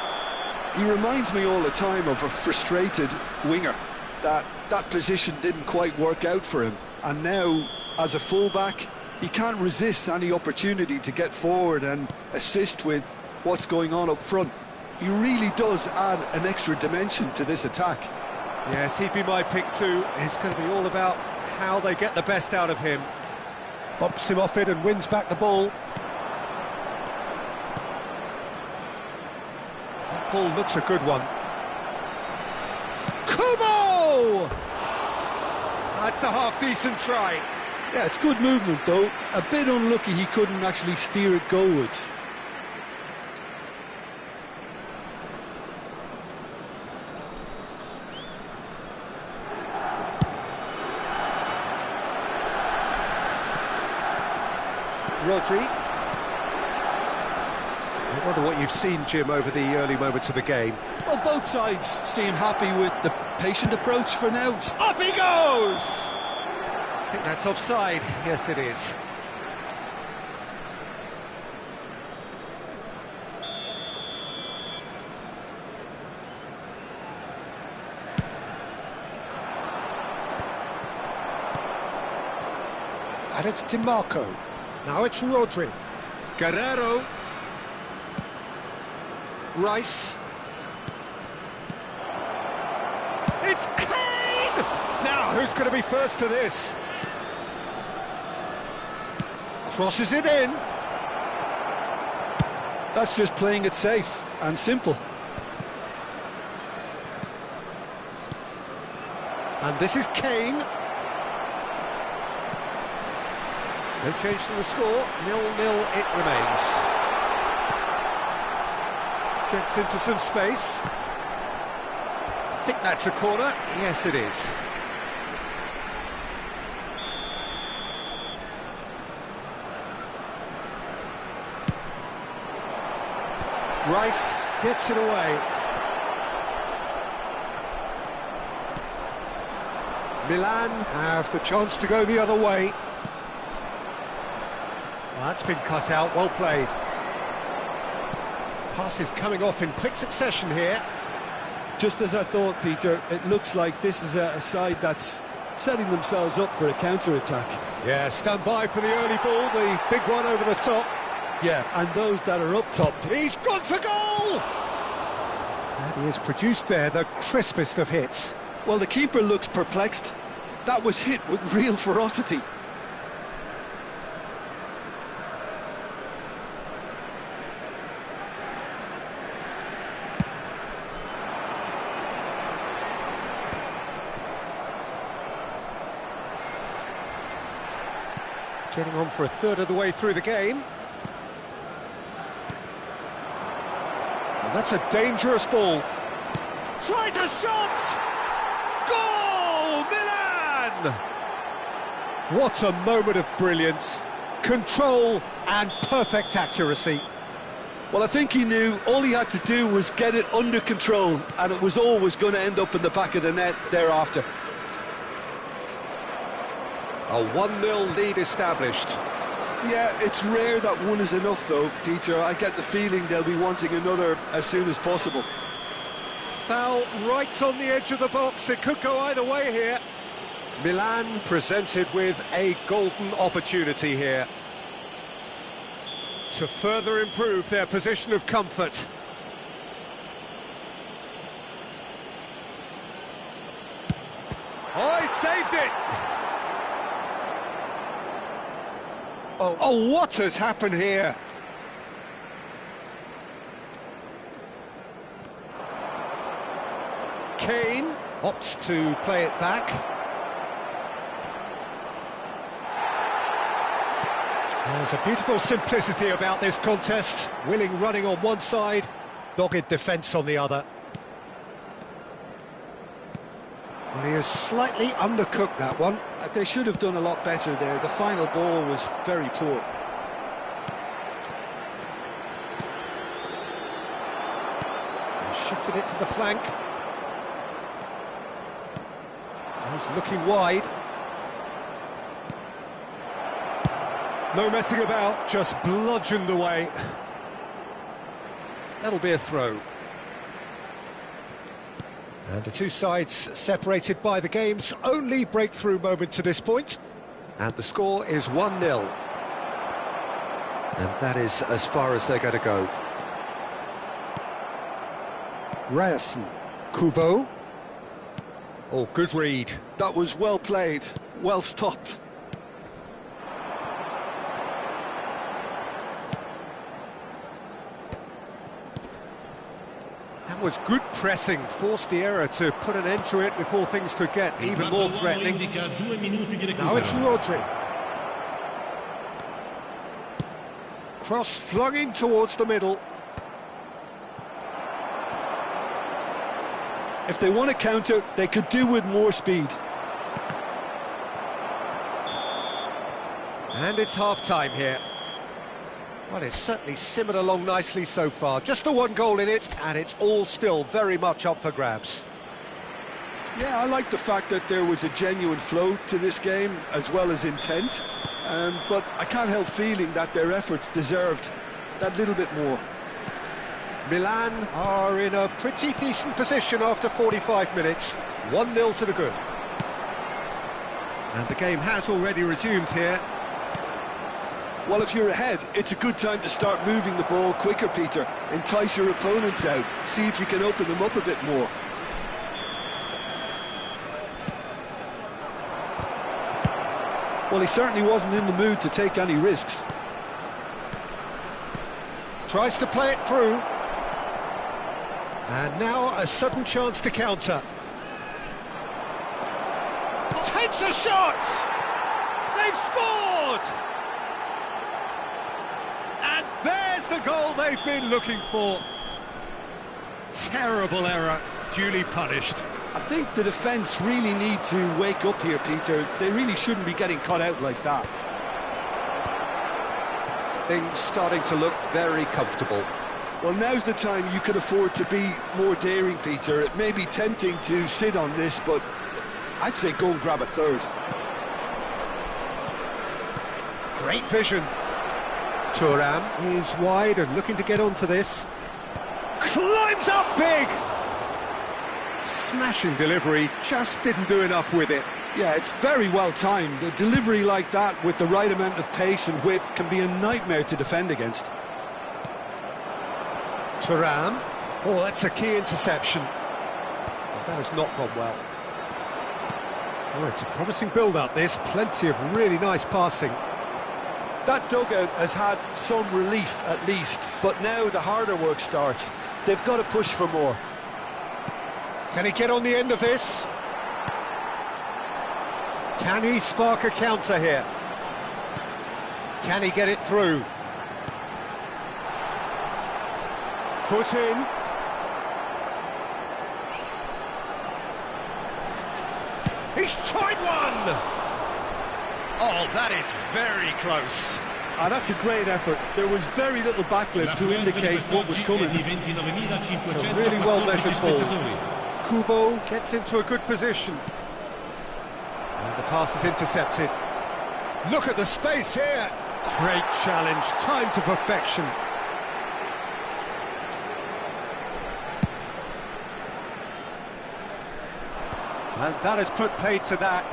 He reminds me all the time of a frustrated winger. That position didn't quite work out for him. And now, as a fullback, he can't resist any opportunity to get forward and assist with what's going on up front. He really does add an extra dimension to this attack. Yes, he'd be my pick too. It's going to be all about how they get the best out of him. Bumps him off it and wins back the ball. That ball looks a good one. Kubo! That's a half-decent try. Yeah, it's good movement though. A bit unlucky he couldn't actually steer it goalwards. Rodri. I wonder what you've seen, Jim, over the early moments of the game. Well, both sides seem happy with the patient approach for now. Up he goes! I think that's offside. Yes, it is. And it's Di Marco. Now it's Rodri. Guerrero. Rice. It's Kane! Now, who's going to be first to this? Crosses it in. That's just playing it safe and simple. And this is Kane. No change to the score, 0-0 it remains. Gets into some space. I think that's a corner. Yes, it is. Rice gets it away. Milan have the chance to go the other way. Well, that's been cut out, well played. Passes coming off in quick succession here. Just as I thought, Peter, it looks like this is a side that's setting themselves up for a counter-attack. Yeah, stand by for the early ball, the big one over the top. Yeah, and those that are up top. He's gone for goal! And he has produced there the crispest of hits. Well, the keeper looks perplexed. That was hit with real ferocity. Getting on for a third of the way through the game. And that's a dangerous ball. Tries a shot! Goal! Milan! What a moment of brilliance. Control and perfect accuracy. Well, I think he knew all he had to do was get it under control, and it was always going to end up in the back of the net thereafter. A 1-0 lead established. Yeah, it's rare that one is enough, though, Peter. I get the feeling they'll be wanting another as soon as possible. Foul right on the edge of the box. It could go either way here. Milan presented with a golden opportunity here to further improve their position of comfort. Oh, he saved it! Oh, what has happened here? Kane opts to play it back. There's a beautiful simplicity about this contest. Willing running on one side, dogged defence on the other. Well, he has slightly undercooked that one. They should have done a lot better there. The final ball was very poor. He shifted it to the flank. He's looking wide. No messing about, just bludgeoned away. That'll be a throw. And the two sides separated by the game's only breakthrough moment to this point. And the score is 1-0. And that is as far as they're going to go. Ryerson. Kubo. Oh, good read. That was well played, well stopped. That was good pressing, forced the error to put an end to it before things could get even more threatening. Now it's Rodri. Cross flung in towards the middle. If they want to counter, they could do with more speed. And it's half-time here. Well, it's certainly simmered along nicely so far. Just the one goal in it, and it's all still very much up for grabs. Yeah, I like the fact that there was a genuine flow to this game, as well as intent. But I can't help feeling that their efforts deserved that little bit more. Milan are in a pretty decent position after 45 minutes. 1-0 to the good. And the game has already resumed here. Well, if you're ahead, it's a good time to start moving the ball quicker, Peter. Entice your opponents out. See if you can open them up a bit more. Well, he certainly wasn't in the mood to take any risks. Tries to play it through. And now a sudden chance to counter. Takes a shot! They've scored! And there's the goal they've been looking for. Terrible error, duly punished. I think the defence really need to wake up here, Peter. They really shouldn't be getting caught out like that. Things starting to look very comfortable. Well, now's the time you can afford to be more daring, Peter. It may be tempting to sit on this, but I'd say go and grab a third. Great vision. Thuram is wide and looking to get onto this. Climbs up big! Smashing delivery, just didn't do enough with it. Yeah, it's very well timed. A delivery like that with the right amount of pace and whip can be a nightmare to defend against. Thuram. Oh, that's a key interception. Well, that has not gone well. Oh, it's a promising build-up, this. Plenty of really nice passing. That dugout has had some relief, at least, but now the harder work starts. They've got to push for more. Can he get on the end of this? Can he spark a counter here? Can he get it through? Foot in. He's tried one! Oh, that is very close. That's a great effort. There was very little backlift to indicate what was coming. It's a really well-measured ball. Kubo gets into a good position. And the pass is intercepted. Look at the space here. Great challenge, time to perfection. And that has put paid to that.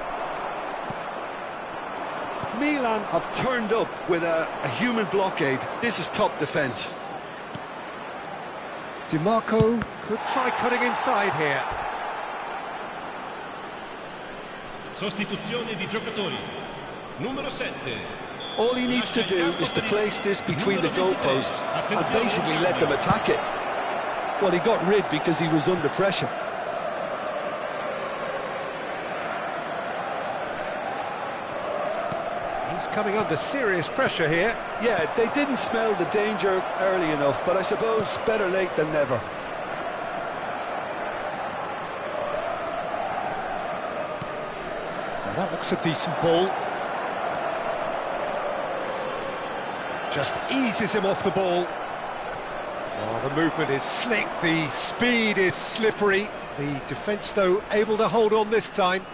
Milan have turned up with a human blockade. This is top defence. DiMarco could try cutting inside here. Sostituzione di giocatori. Numero 7. All he needs to do is to place this between the goalposts and basically let them attack it. Well, he got rid because he was under pressure. He's coming under serious pressure here. Yeah, they didn't smell the danger early enough, but I suppose better late than never. Now that looks a decent ball. Just eases him off the ball. Oh, the movement is slick, the speed is slippery. The defence, though, able to hold on this time.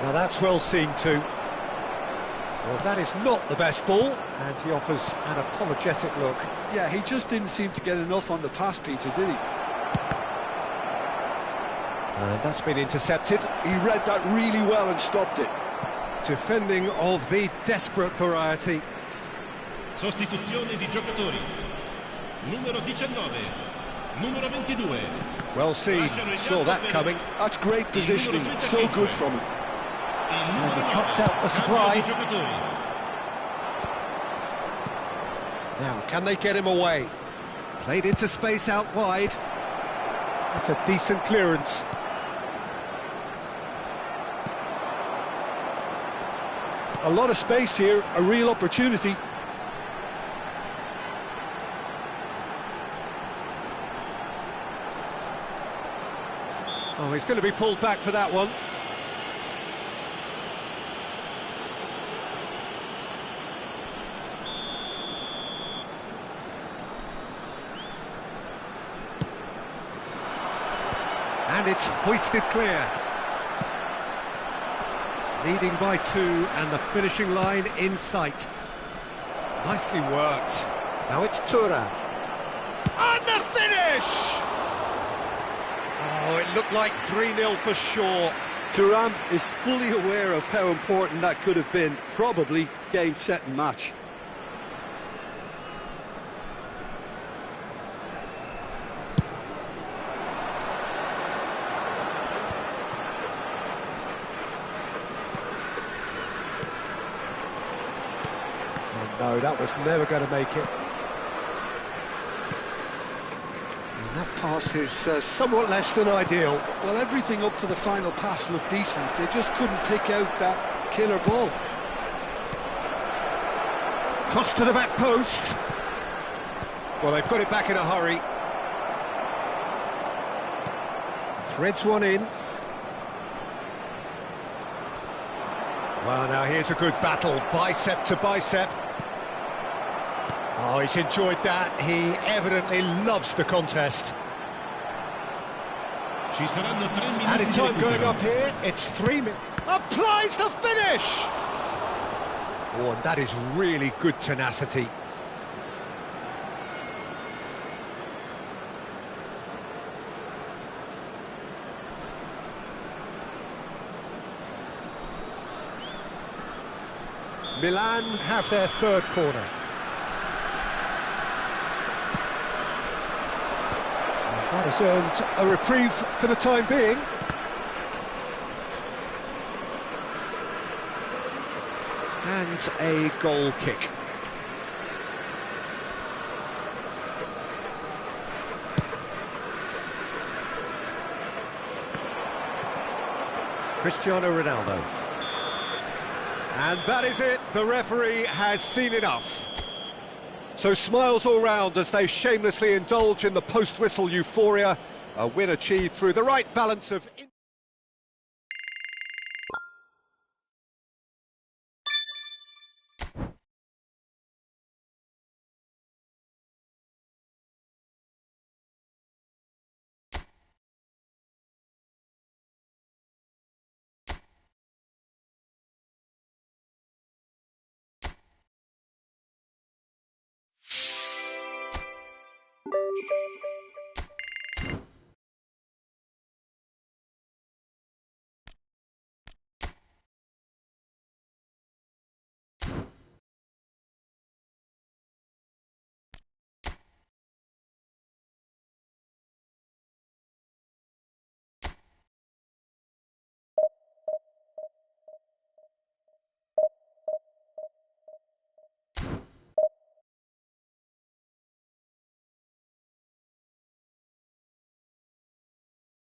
Now that's well seen too. Well, that is not the best ball, and he offers an apologetic look. Yeah, he just didn't seem to get enough on the pass, Peter, did he? And that's been intercepted. He read that really well and stopped it. Defending of the desperate variety. Sostituzione di giocatori. Numero 19. Numero 22. Well seen, saw that coming. That's great positioning, so good from him. And he cuts out the supply. Now, can they get him away? Played into space out wide. That's a decent clearance. A lot of space here, a real opportunity. Oh, he's going to be pulled back for that one. And it's hoisted clear. Leading by 2 and the finishing line in sight. Nicely worked. Now it's Thuram. And the finish! Oh, it looked like 3-0 for sure. Thuram is fully aware of how important that could have been. Probably game, set and match. No, that was never going to make it. And that pass is somewhat less than ideal. Well, everything up to the final pass looked decent. They just couldn't pick out that killer ball. Cross to the back post. Well, they've got it back in a hurry. Threads one in. Well, now here's a good battle, bicep to bicep. Oh, he's enjoyed that. He evidently loves the contest. Ci saranno 3 minuti Added di time going recupero. up here. It's 3 minutes. Applies the finish! Oh, and that is really good tenacity. Milan have their third corner. And that has earned a reprieve for the time being. And a goal kick. Cristiano Ronaldo. And that is it, the referee has seen enough. So smiles all round as they shamelessly indulge in the post-whistle euphoria. A win achieved through the right balance of...